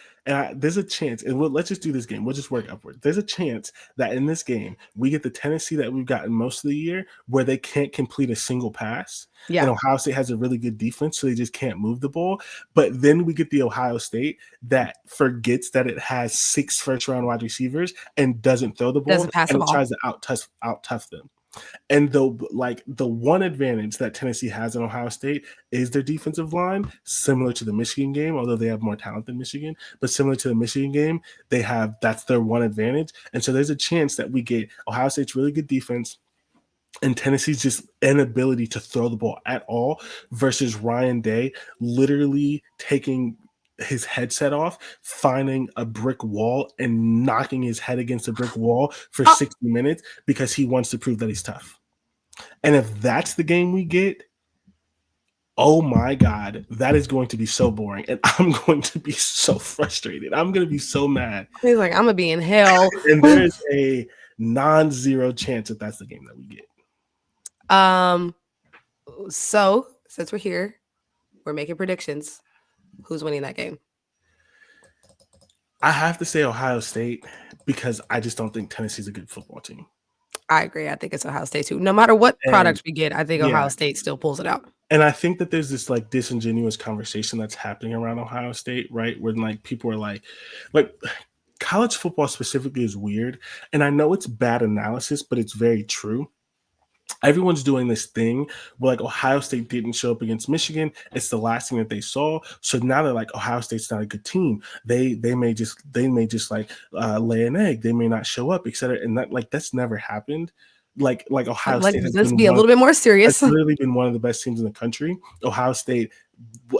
there's a chance and let's just do this game. We'll just work upward. There's a chance that in this game we get the Tennessee that we've gotten most of the year where they can't complete a single pass. And Yeah. Ohio State has a really good defense, so they just can't move the ball. But then we get the Ohio State that forgets that it has 6 first-round wide receivers and doesn't throw the ball Doesn't pass the and it ball. tries to out tough them. And the one advantage that Tennessee has in Ohio State is their defensive line, similar to the Michigan game, although they have more talent than Michigan, but similar to the Michigan game, that's their one advantage. And so there's a chance that we get Ohio State's really good defense and Tennessee's just inability to throw the ball at all versus Ryan Day literally taking his headset off, finding a brick wall and knocking his head against a brick wall for Oh, 60 minutes because he wants to prove that he's tough. And if that's the game we get, oh my God, that is going to be so boring. And I'm going to be so frustrated. I'm going to be so mad. he's like, I'm gonna be in hell. And there is a non-zero chance that that's the game that we get. So since we're here, we're making predictions. Who's winning that game? I have to say Ohio State because I just don't think Tennessee's a good football team. I agree. I think it's Ohio State too. No matter what And products we get, I think yeah, Ohio State still pulls it out. and I think that there's this like disingenuous conversation that's happening around Ohio State, right? Where like people are like college football specifically is weird. And I know it's bad analysis, but it's very true. Everyone's doing this thing where like Ohio State didn't show up against Michigan. It's the last thing that they saw. So now they're like Ohio State's not a good team. They may just like lay an egg. They may not show up, etc. And that like that's never happened. Like Ohio Like, State has let's been be a little bit more serious. literally been one of the best teams in the country. Ohio State,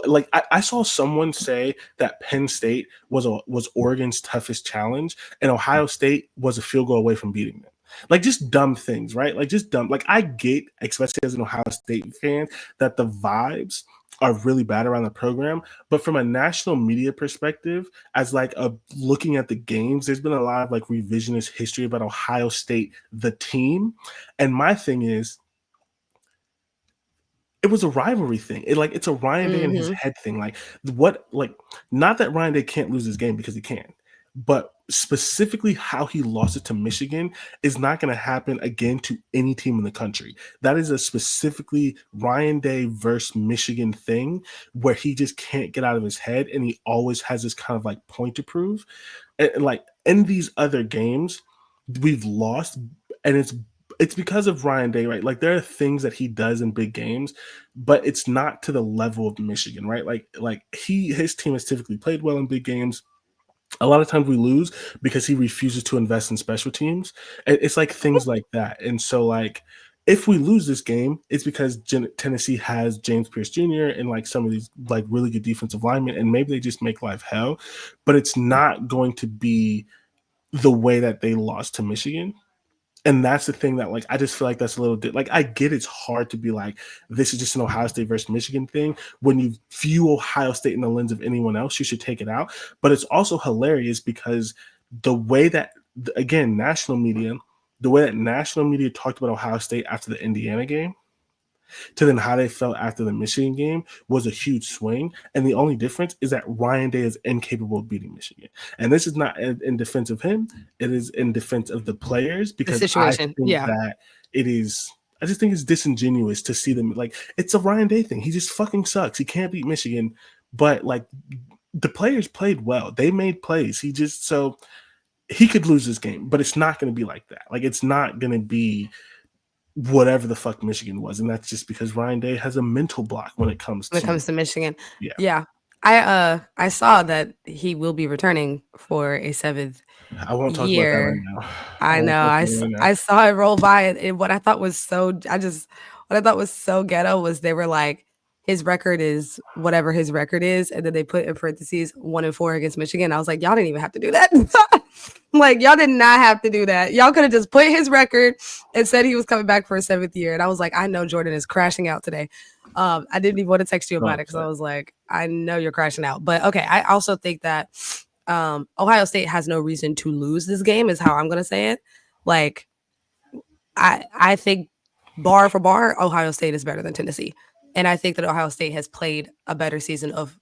like I saw someone say that Penn State was Oregon's toughest challenge, and Ohio State was a field goal away from beating them. Like just dumb things, right? Like just dumb. Like I get, especially as an Ohio State fan, that the vibes are really bad around the program. But from a national media perspective, as like a looking at the games, there's been a lot of like revisionist history about Ohio State, the team. And my thing is, it was a rivalry thing. It's a Ryan Day in his Mm-hmm. head thing. Not that Ryan Day can't lose this game because he can, but specifically how he lost it to Michigan is not going to happen again to any team in the country. That is a specifically Ryan Day versus Michigan thing where he just can't get out of his head, and he always has this kind of like point to prove. And like in these other games, we've lost, and it's because of Ryan Day, right? Like there are things that he does in big games, but it's not to the level of Michigan, right? His team has typically played well in big games. A lot of times we lose because he refuses to invest in special teams. And it's like things like that. And so like if we lose this game, it's because Tennessee has James Pierce Jr. and like some of these like really good defensive linemen, and maybe they just make life hell, but it's not going to be the way that they lost to Michigan. And that's the thing that like I just feel like that's a little bit like I get it's hard to be like this is just an Ohio State versus Michigan thing. When you view Ohio State in the lens of anyone else, you should take it out. But it's also hilarious because the way that again the way that national media talked about Ohio State after the Indiana game to then how they felt after the Michigan game was a huge swing. And the only difference is that Ryan Day is incapable of beating Michigan. And this is not in defense of him. It is in defense of the players because The I situation. think Yeah. that it is – I just think it's disingenuous to see them – like it's a Ryan Day thing. He just fucking sucks. He can't beat Michigan. But like the players played well. They made plays. So he could lose this game, but it's not going to be like that. Like it's not going to be – whatever the fuck Michigan was, and that's just because Ryan Day has a mental block when it comes to Michigan. yeah. Yeah. I saw that he will be returning for a 7th I won't talk about that right year. now. I won't know. talk about it right now. I saw it roll by, and what I thought was so ghetto was they were like, his record is whatever his record is, and then they put in parentheses 1-4 against Michigan. I was like, y'all didn't even have to do that. Like, y'all did not have to do that. Y'all could have just put his record and said he was coming back for a 7th year. And I was like, I know Jordan is crashing out today. I didn't even want to text you about it because I was like, I know you're crashing out. But okay, I also think that Ohio State has no reason to lose this game is how I'm going to say it. Like, I think bar for bar, Ohio State is better than Tennessee. And I think that Ohio State has played a better season of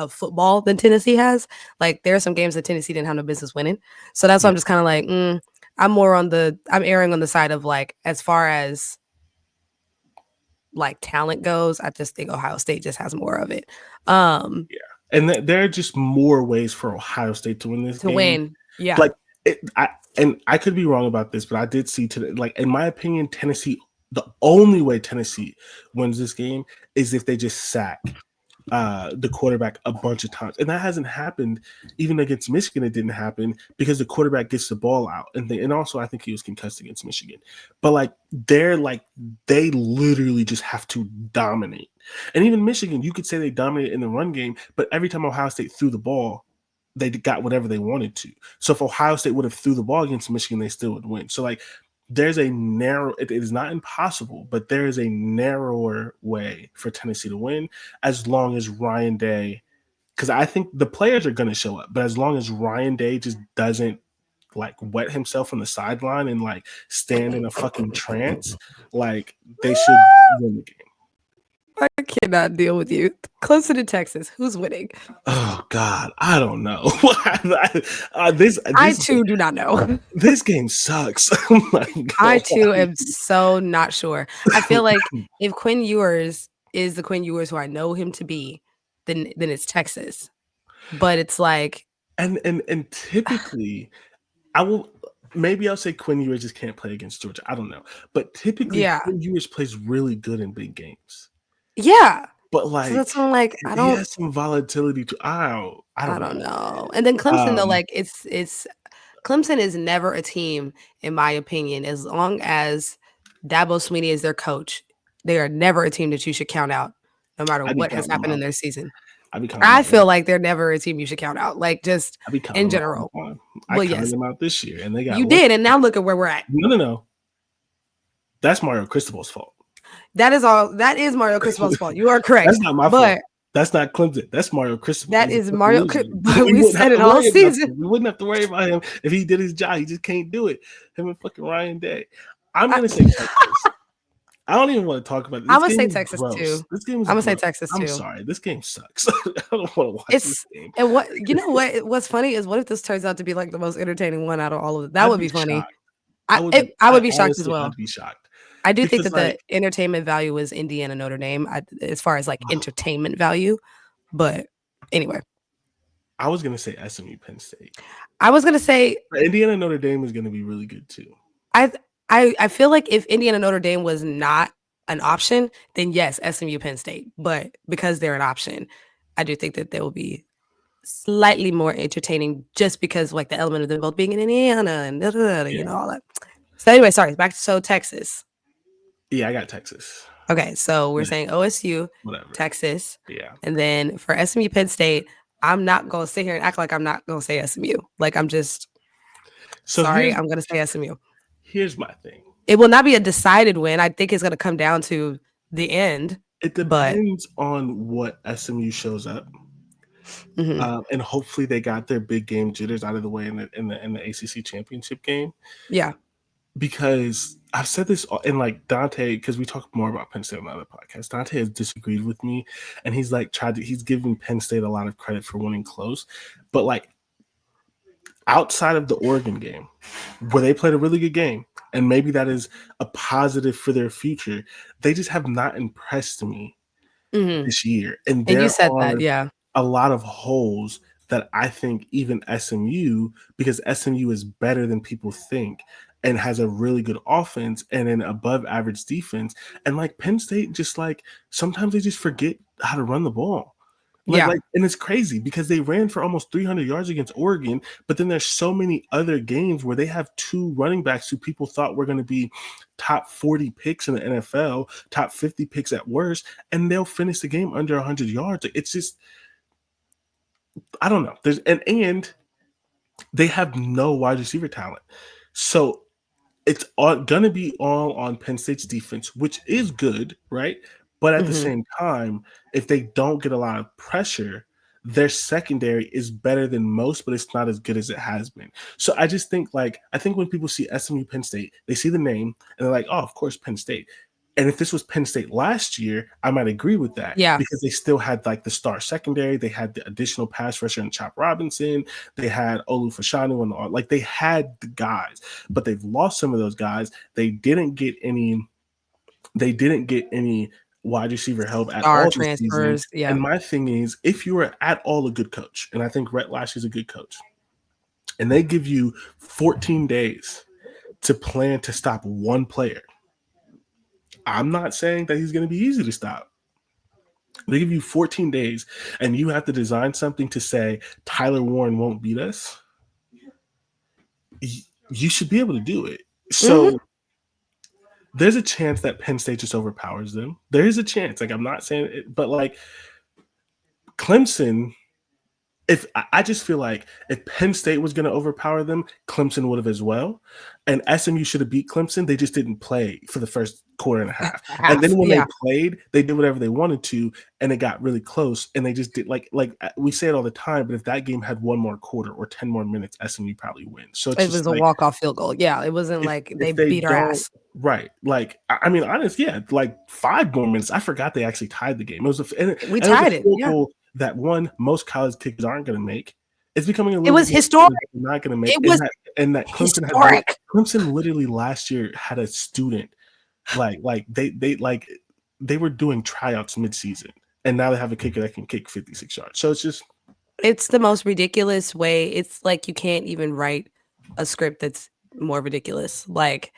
football than Tennessee has. Like there are some games that Tennessee didn't have no business winning. So that's why I'm just kind of like, I'm erring on the side of like, as far as like talent goes, I just think Ohio State just has more of it. Yeah. And there are just more ways for Ohio State to win this game. Win. Yeah. Like I could be wrong about this, but I did see today, like in my opinion, Tennessee, the only way Tennessee wins this game is if they just sack the quarterback a bunch of times. And that hasn't happened. Even against Michigan, it didn't happen because the quarterback gets the ball out. And also I think he was concussed against Michigan. But like they literally just have to dominate. And even Michigan, you could say they dominated in the run game, but every time Ohio State threw the ball, they got whatever they wanted to. So if Ohio State would have threw the ball against Michigan, they still would win. So like there's a narrow, it is not impossible, but there is a narrower way for Tennessee to win as long as Ryan Day, because I think the players are going to show up, but as long as Ryan Day just doesn't like wet himself on the sideline and like stand in a fucking trance, like they should win the game. I cannot deal with you. Closer to Texas, who's winning? Oh God, I don't know. I too do not know. This game sucks. Oh my God. I too am so not sure. I feel like if Quinn Ewers is the Quinn Ewers who I know him to be, then it's Texas. But it's like, and typically, I'll say Quinn Ewers just can't play against Georgia. I don't know, but typically, Quinn Ewers plays really good in big games. Yeah. But like, so that's I'm like, he has some volatility to I don't know. And then Clemson though, like it's Clemson is never a team, in my opinion, as long as Dabo Swinney is their coach. They are never a team that you should count out, no matter what has happened in their season. I feel like they're never a team you should count out, like just in general. I counted them out this year, and they got did, and now look at where we're at. No. That's Mario Cristobal's fault. That is Mario Cristobal's fault. You are correct. That's not my fault. That's not Clemson. That's Mario Cristobal. That He's a is fucking Mario. loser. But We we wouldn't have said to it all worry about season. him. We wouldn't have to worry about him if he did his job. He just can't do it. Him and fucking Ryan Day. I'm I, gonna say Texas. I don't even want to talk about it. I'm This gonna game say is Texas gross. too. This game is I'm gonna say gross. Texas I'm too. sorry. This game sucks. I don't want to watch this It's game. and what you know what what's funny is what if this turns out to be like the most entertaining one out of all of it? That I'd would be be funny. shocked. I I would be shocked as honestly, well. I'd be shocked I do think because that the entertainment value is Indiana Notre Dame as far as like entertainment value. But anyway, I was gonna say SMU Penn State. I was gonna say But Indiana Notre Dame is gonna be really good too. I I feel like if Indiana Notre Dame was not an option, then yes, SMU Penn State. But because they're an option, I do think that they will be slightly more entertaining just because like the element of them both being in Indiana and Yeah. all that. So anyway, sorry, back to Texas. Yeah, I got Texas. Okay, so we're But saying OSU, whatever. Texas, Yeah. and then for SMU Penn State, I'm not gonna sit here and act like I'm not gonna say SMU. Like I'm just So sorry, I'm gonna say SMU. here's my thing. It will not be a decided win. I think it's gonna come down to the end. It But depends on what SMU shows up. And hopefully they got their big game jitters out of the way in the ACC championship game. Yeah. Because I've said this, and like Dante, because we talk more about Penn State on the other podcast, Dante has disagreed with me, and he's like he's giving Penn State a lot of credit for winning close, but like outside of the Oregon game, where they played a really good game, and maybe that is a positive for their future, they just have not impressed me this year, and you there said are that, yeah. a lot of holes that I think even SMU, because SMU is better than people think and has a really good offense and an above average defense. And like Penn State, just like sometimes they just forget how to run the ball. And it's crazy because they ran for almost 300 yards against Oregon, but then there's so many other games where they have two running backs who people thought were going to be top 40 picks in the NFL, top 50 picks at worst, and they'll finish the game under 100 yards. It's just, I don't know. And they have no wide receiver talent. So it's going to be all on Penn State's defense, which is good, right? But at the same time, if they don't get a lot of pressure, their secondary is better than most, but it's not as good as it has been. So I just think I think when people see SMU Penn State, they see the name and they're like, oh, of course, Penn State. And if this was Penn State last year, I might agree with that. Yeah. Because they still had like the star secondary. They had the additional pass rusher and Chop Robinson. They had Olu Fashanu and like they had the guys, but they've lost some of those guys. They didn't get any wide receiver help at all this season. Yeah. And my thing is, if you are at all a good coach, and I think Rhett Lashley's a good coach, and they give you 14 days to plan to stop one player, I'm not saying that he's going to be easy to stop. They give you 14 days, and you have to design something to say Tyler Warren won't beat us. You should be able to do it. So there's a chance that Penn State just overpowers them. There is a chance. Like I'm not saying it, but like Clemson. If I just feel like if Penn State was going to overpower them, Clemson would have as well. And SMU should have beat Clemson. They just didn't play for the first quarter and a half. And then when they played, they did whatever they wanted to, and it got really close. And they just did like we say it all the time, but if that game had one more quarter or 10 more minutes, SMU probably wins. So it was a walk-off field goal. Yeah, it wasn't like they beat our ass. Right. Like, I mean, honestly, yeah, like 5 more minutes. I forgot they actually tied the game. It was we tied it. Yeah. That most college kickers aren't going to make. It's becoming a little. It was historic. Not going to make. It was and that Clemson historic. Clemson literally last year had a student they were doing tryouts mid-season, and now they have a kicker that can kick 56 yards. So it's the most ridiculous way. It's like you can't even write a script that's more ridiculous. Like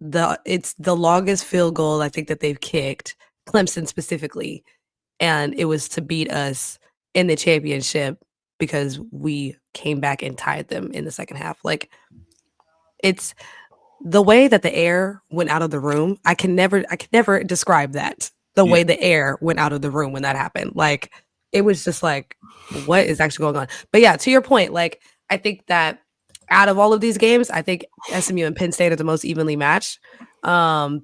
it's the longest field goal I think that they've kicked, Clemson specifically. And it was to beat us in the championship because we came back and tied them in the second half. Like, it's the way that the air went out of the room. I can never describe that. The way the air went out of the room when that happened. Like, it was just like, what is actually going on? But yeah, to your point, like, I think that out of all of these games, I think SMU and Penn State are the most evenly matched. I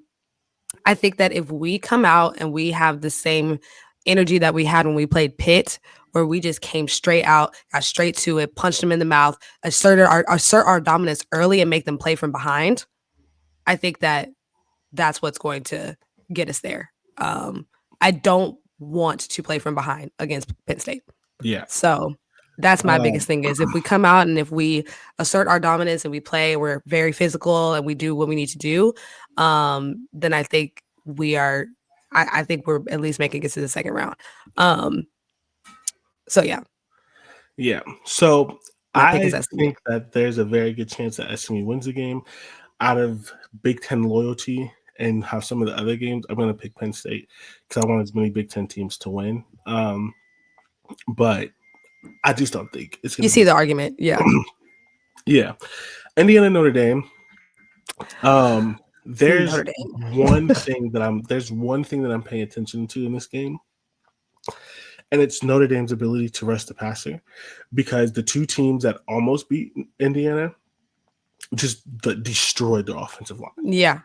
think that if we come out and we have the same energy that we had when we played Pitt, where we just came straight out, got straight to it, punched them in the mouth, assert our dominance early and make them play from behind. I think that's what's going to get us there. I don't want to play from behind against Penn State. Yeah. So that's my biggest thing is if we come out and if we assert our dominance and we play, we're very physical and we do what we need to do, then I think we are. I think we're at least making it to the second round. So yeah. Yeah. So My pick I is SMU. think that there's a very good chance that SMU wins the game. Out of Big Ten loyalty and how some of the other games, I'm going to pick Penn State because I want as many Big Ten teams to win. But I just don't think it's going to. You see the argument, yeah. Yeah, Indiana Notre Dame. There's Notre Dame. there's one thing that I'm paying attention to in this game, and it's Notre Dame's ability to rush the passer, because the two teams that almost beat Indiana just destroyed their offensive line. Yeah.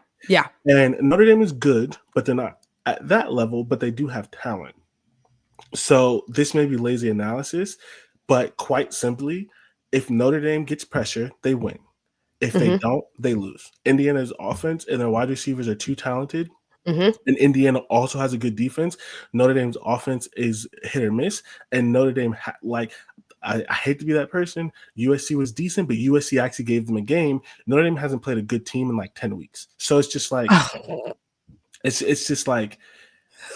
And Notre Dame is good, but they're not at that level, but they do have talent. So this may be lazy analysis, but quite simply, if Notre Dame gets pressure, they win. If they don't, they lose. Indiana's offense and their wide receivers are too talented. And Indiana also has a good defense. Notre Dame's offense is hit or miss. And Notre Dame, I hate to be that person. USC was decent, but USC actually gave them a game. Notre Dame hasn't played a good team in like 10 weeks. So it's just like, it's just like,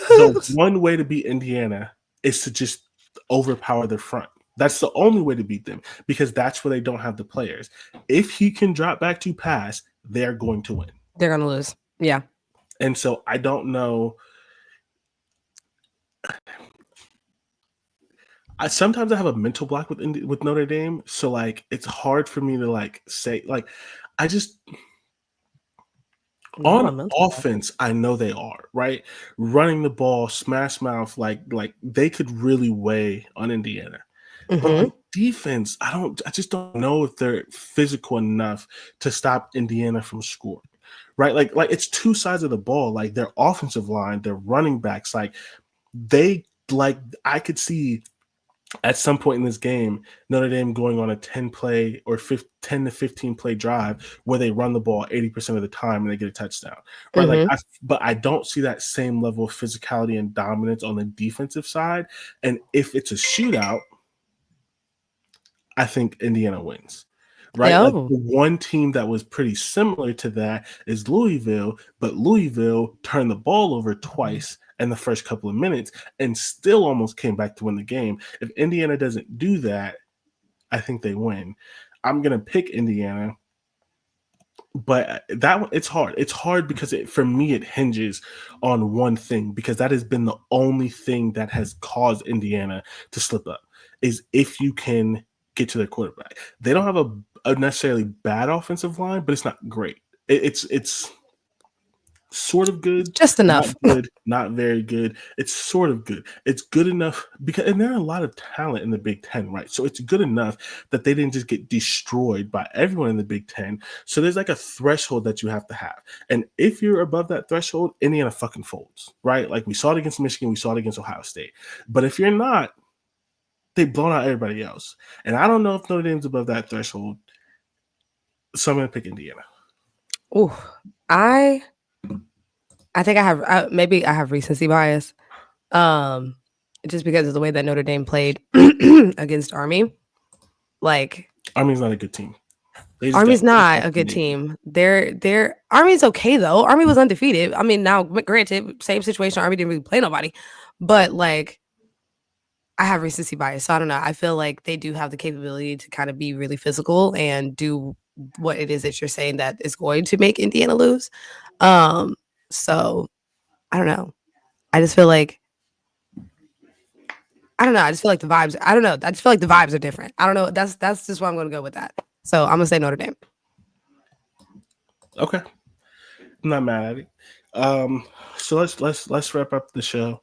the one way to beat Indiana is to just overpower their front. That's the only way to beat them, because that's where they don't have the players. If he can drop back to pass, they're going to win. They're going to lose. Yeah. And so I don't know. Sometimes I have a mental block with Notre Dame, so like it's hard for me to like say like I just on offense I know they are right running the ball smash mouth like they could really weigh on Indiana, but on defense I just don't know if they're physical enough to stop Indiana from scoring. Right, like it's two sides of the ball. Like their offensive line, their running backs, like I could see at some point in this game, Notre Dame going on a 10-play or 10 to 15-play drive where they run the ball 80% of the time and they get a touchdown. Right? But I don't see that same level of physicality and dominance on the defensive side. And if it's a shootout, I think Indiana wins. Right? Like the one team that was pretty similar to that is Louisville, but Louisville turned the ball over twice in the first couple of minutes and still almost came back to win the game. If Indiana doesn't do that, I think they win. I'm going to pick Indiana, but it's hard. It's hard because for me, it hinges on one thing, because that has been the only thing that has caused Indiana to slip up, is if you can get to their quarterback. They don't have a necessarily bad offensive line, but it's not great. It's sort of good, just enough. Not good, not very good. It's sort of good. It's good enough and there are a lot of talent in the Big Ten, right? So it's good enough that they didn't just get destroyed by everyone in the Big Ten. So there's like a threshold that you have to have, and if you're above that threshold, Indiana fucking folds, right? Like we saw it against Michigan, we saw it against Ohio State. But if you're not, they've blown out everybody else. And I don't know if Notre Dame's above that threshold. So I'm going to pick Indiana. Ooh, I think I have maybe I have recency bias, just because of the way that Notre Dame played against Army. Like Army's not a good team. Army's not a good team. They're Army's okay though. Army was undefeated. I mean, now granted, same situation. Army didn't really play nobody, but like I have recency bias, so I don't know. I feel like they do have the capability to kind of be really physical and do what it is that you're saying that is going to make Indiana lose. So I don't know. I just feel like I don't know. I just feel like the vibes. I don't know. I just feel like the vibes are different. I don't know. That's just why I'm going to go with that. So I'm gonna say Notre Dame. Okay, I'm not mad at it. So let's wrap up the show.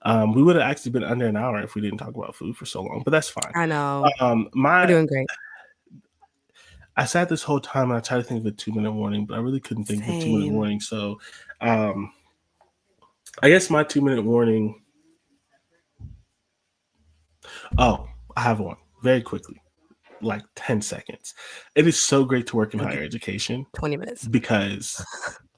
We would have actually been under an hour if we didn't talk about food for so long, but that's fine. I know. We're doing great. I sat this whole time and I tried to think of a 2-minute warning, but I really couldn't think of a 2-minute warning. So I guess my 2-minute warning Oh, I have one very quickly, like 10 seconds. It is so great to work in Maybe higher education 20 minutes. because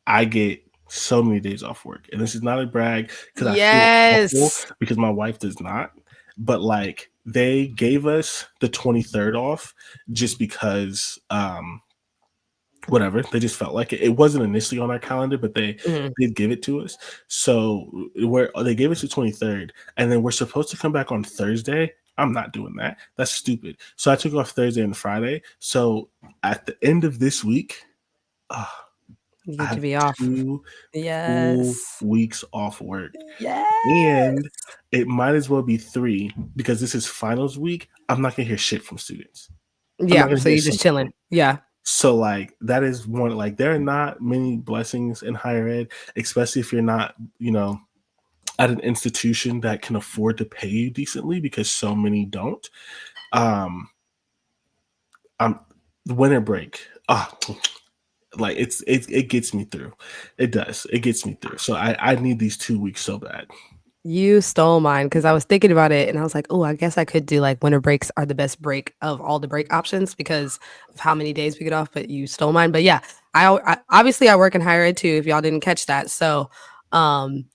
I get so many days off work. And this is not a brag because I feel awful Yes. because my wife does not. But like they gave us the 23rd off just because whatever, they just felt like it. It wasn't initially on our calendar, but they Mhm. did give it to us. So where they gave us the 23rd, and then we're supposed to come back on Thursday. I'm not doing that. That's stupid. So I took off Thursday and Friday. So at the end of this week, uh, You I get to have be off. 2 full Yes. weeks off work. And Yes. it might as well be 3 because this is finals week. I'm not gonna hear shit from students. I'm not Yeah, gonna so hear a you're just single chilling. thing. Yeah. So like that is one, like there are not many blessings in higher ed, especially if you're not, at an institution that can afford to pay you decently because so many don't. Um I'm winter break. Like it gets me through. It does. It gets me through. So I need these 2 weeks so bad. You stole mine because I was thinking about it and I was like, oh, I guess I could do like winter breaks are the best break of all the break options because of how many days we get off, but you stole mine. But yeah, I obviously I work in higher ed too, if y'all didn't catch that. So um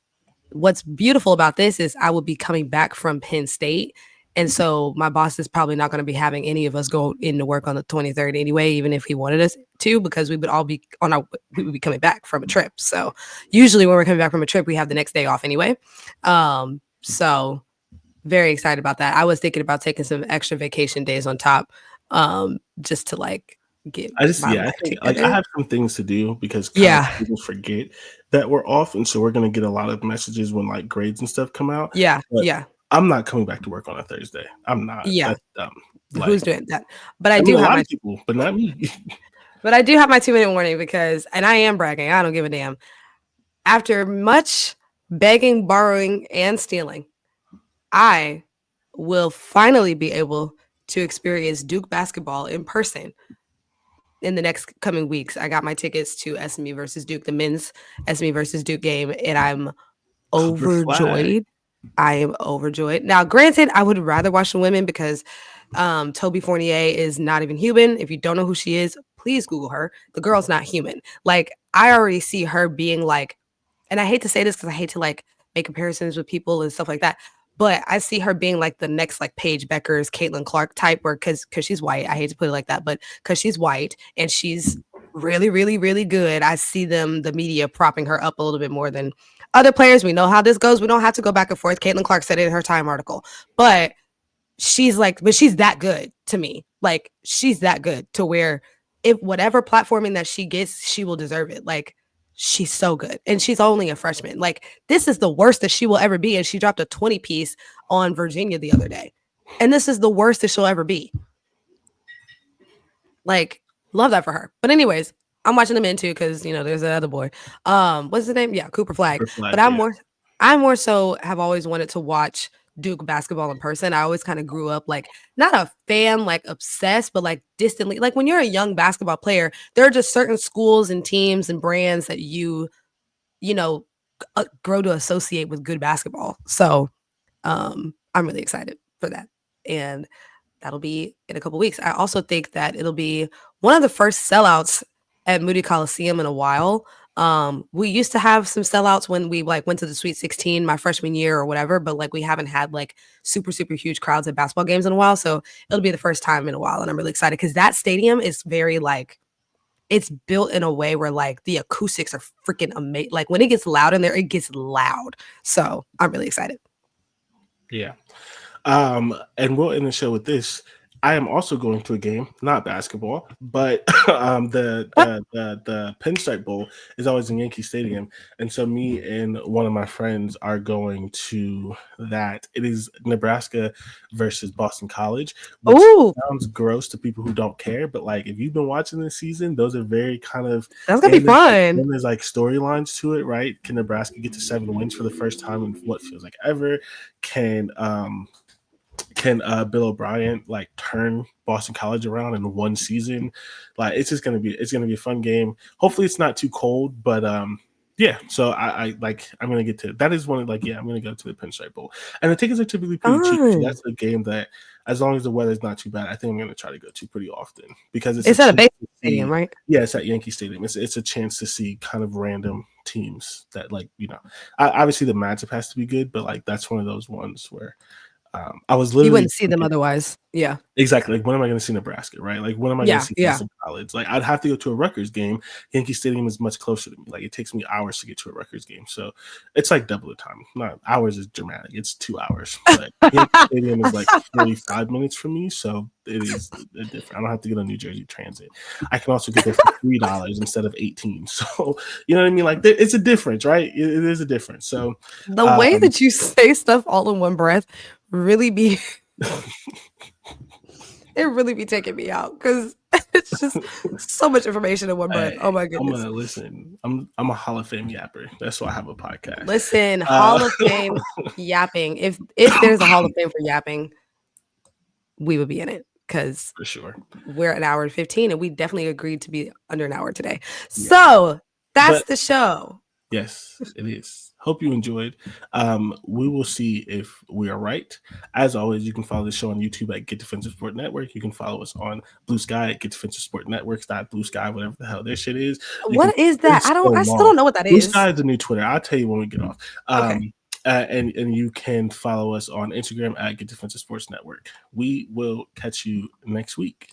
what's beautiful about this is I will be coming back from Penn State. And so my boss is probably not going to be having any of us go into work on the 23rd anyway, even if he wanted us to, because we would all be we would be coming back from a trip. So usually when we're coming back from a trip, we have the next day off anyway. So very excited about that. I was thinking about taking some extra vacation days on top, just to like get my I life think like I together. have some things to do because college Yeah. students forget that we're off, and so we're gonna get a lot of messages when like grades and stuff come out. Yeah. But Yeah. I'm not coming back to work on a Thursday. I'm not. Yeah. That's dumb. Who's Like doing that? But I I mean, do a have lot my of people, but not me. 2-minute warning because, and I am bragging, I don't give a damn. After much begging, borrowing, and stealing, I will finally be able to experience Duke basketball in person in the next coming weeks. I got my tickets to SMU versus Duke, the men's SMU versus Duke game, and I'm Cooper flag. overjoyed. I am overjoyed. Now, granted, I would rather watch the women because Toby Fournier is not even human. If you don't know who she is, please Google her. The girl's not human. Like, I already see her being like, and I hate to say this because I hate to like make comparisons with people and stuff like that. But I see her being like the next like Paige Becker's, Caitlin Clark type, where because she's white. I hate to put it like that, but because she's white and she's really, really, really good, I see the media propping her up a little bit more than other players. We know how this goes. We don't have to go back and forth. Caitlin Clark said it in her Time article, but she's that good to me. Like she's that good to where if whatever platforming that she gets, she will deserve it. Like she's so good. And she's only a freshman. Like this is the worst that she will ever be. And she dropped a 20 piece on Virginia the other day. And this is the worst that she'll ever be. Like, love that for her. But anyways, I'm watching them in too because there's that other boy. What's his name? Yeah, Cooper Flag. Cooper But flag. Yeah. I more so have always wanted to watch Duke basketball in person. I always kind of grew up like not a fan, like obsessed, but like distantly. Like when you're a young basketball player, there are just certain schools and teams and brands that you know, grow to associate with good basketball. So I'm really excited for that. And that'll be in a couple weeks. I also think that it'll be one of the first sellouts at Moody Coliseum in a while. We used to have some sellouts when we like went to the Sweet 16 my freshman year or whatever, but like we haven't had like super, super huge crowds at basketball games in a while. So it'll be the first time in a while. And I'm really excited because that stadium is very like it's built in a way where like the acoustics are freaking amazing. Like when it gets loud in there, it gets loud. So I'm really excited. Yeah. And we'll end the show with this. I am also going to a game, not basketball, but What? the Pinstripe Bowl is always in Yankee Stadium, and so me and one of my friends are going to that. It is Nebraska versus Boston College, which Ooh, sounds gross to people who don't care, but like if you've been watching this season, those are very kind of that's gonna be fun. and there's like storylines to it, right? Can Nebraska get to 7 wins for the first time in what feels like ever? Can Bill O'Brien like turn Boston College around in one season? Like it's gonna be a fun game. Hopefully it's not too cold, but Yeah, so I'm gonna get to that. Is one of I'm gonna go to the Pinstripe Bowl, and the tickets are typically pretty cheap. So Fun. that's a game that, as long as the weather's not too bad, I think I'm gonna try to go to pretty often because it's a It's at a chance baseball to stadium, see. right? Yeah, it's at Yankee Stadium. It's a chance to see kind of random teams that obviously the matchup has to be good, but like that's one of those ones where I was You literally wouldn't see them thinking, otherwise. Yeah. exactly. Like, when am I going to see Nebraska, right? Like, when am I going to Yeah. see Yeah. Boston College? Like, I'd have to go to a Rutgers game. Yankee Stadium is much closer to me. Like, it takes me hours to get to a Rutgers game. So it's like double the time. Not hours is dramatic. It's 2 hours. But Yankee Stadium is like 45 minutes from me. So it is different. I don't have to get on New Jersey Transit. I can also get there for $3 instead of 18. So, you know what I mean? Like, it's a difference, right? It is a difference. So, The way that you say stuff all in one breath really be it really be taking me out because it's just so much information in one breath. Oh my I'm goodness. gonna listen. I'm a Hall of Fame yapper. That's why I have a podcast. Listen, Uh, Hall of Fame yapping. If there's a Hall of Fame for yapping, we would be in it because for sure. we're an hour and 15 and we definitely agreed to be under an hour today. Yeah, So that's but the show. yes, it is. Hope you enjoyed. We will see if we are right. As always, you can follow the show on YouTube at Get Defensive Sport Network. You can follow us on Blue Sky at Get Defensive Sport Networks. Blue Sky, whatever the hell their shit is. You can. What is that? It's so I still long. don't know what that Blue is. Sky is the new Twitter. I'll tell you when we get off. Okay. And you can follow us on Instagram at Get Defensive Sports Network. We will catch you next week.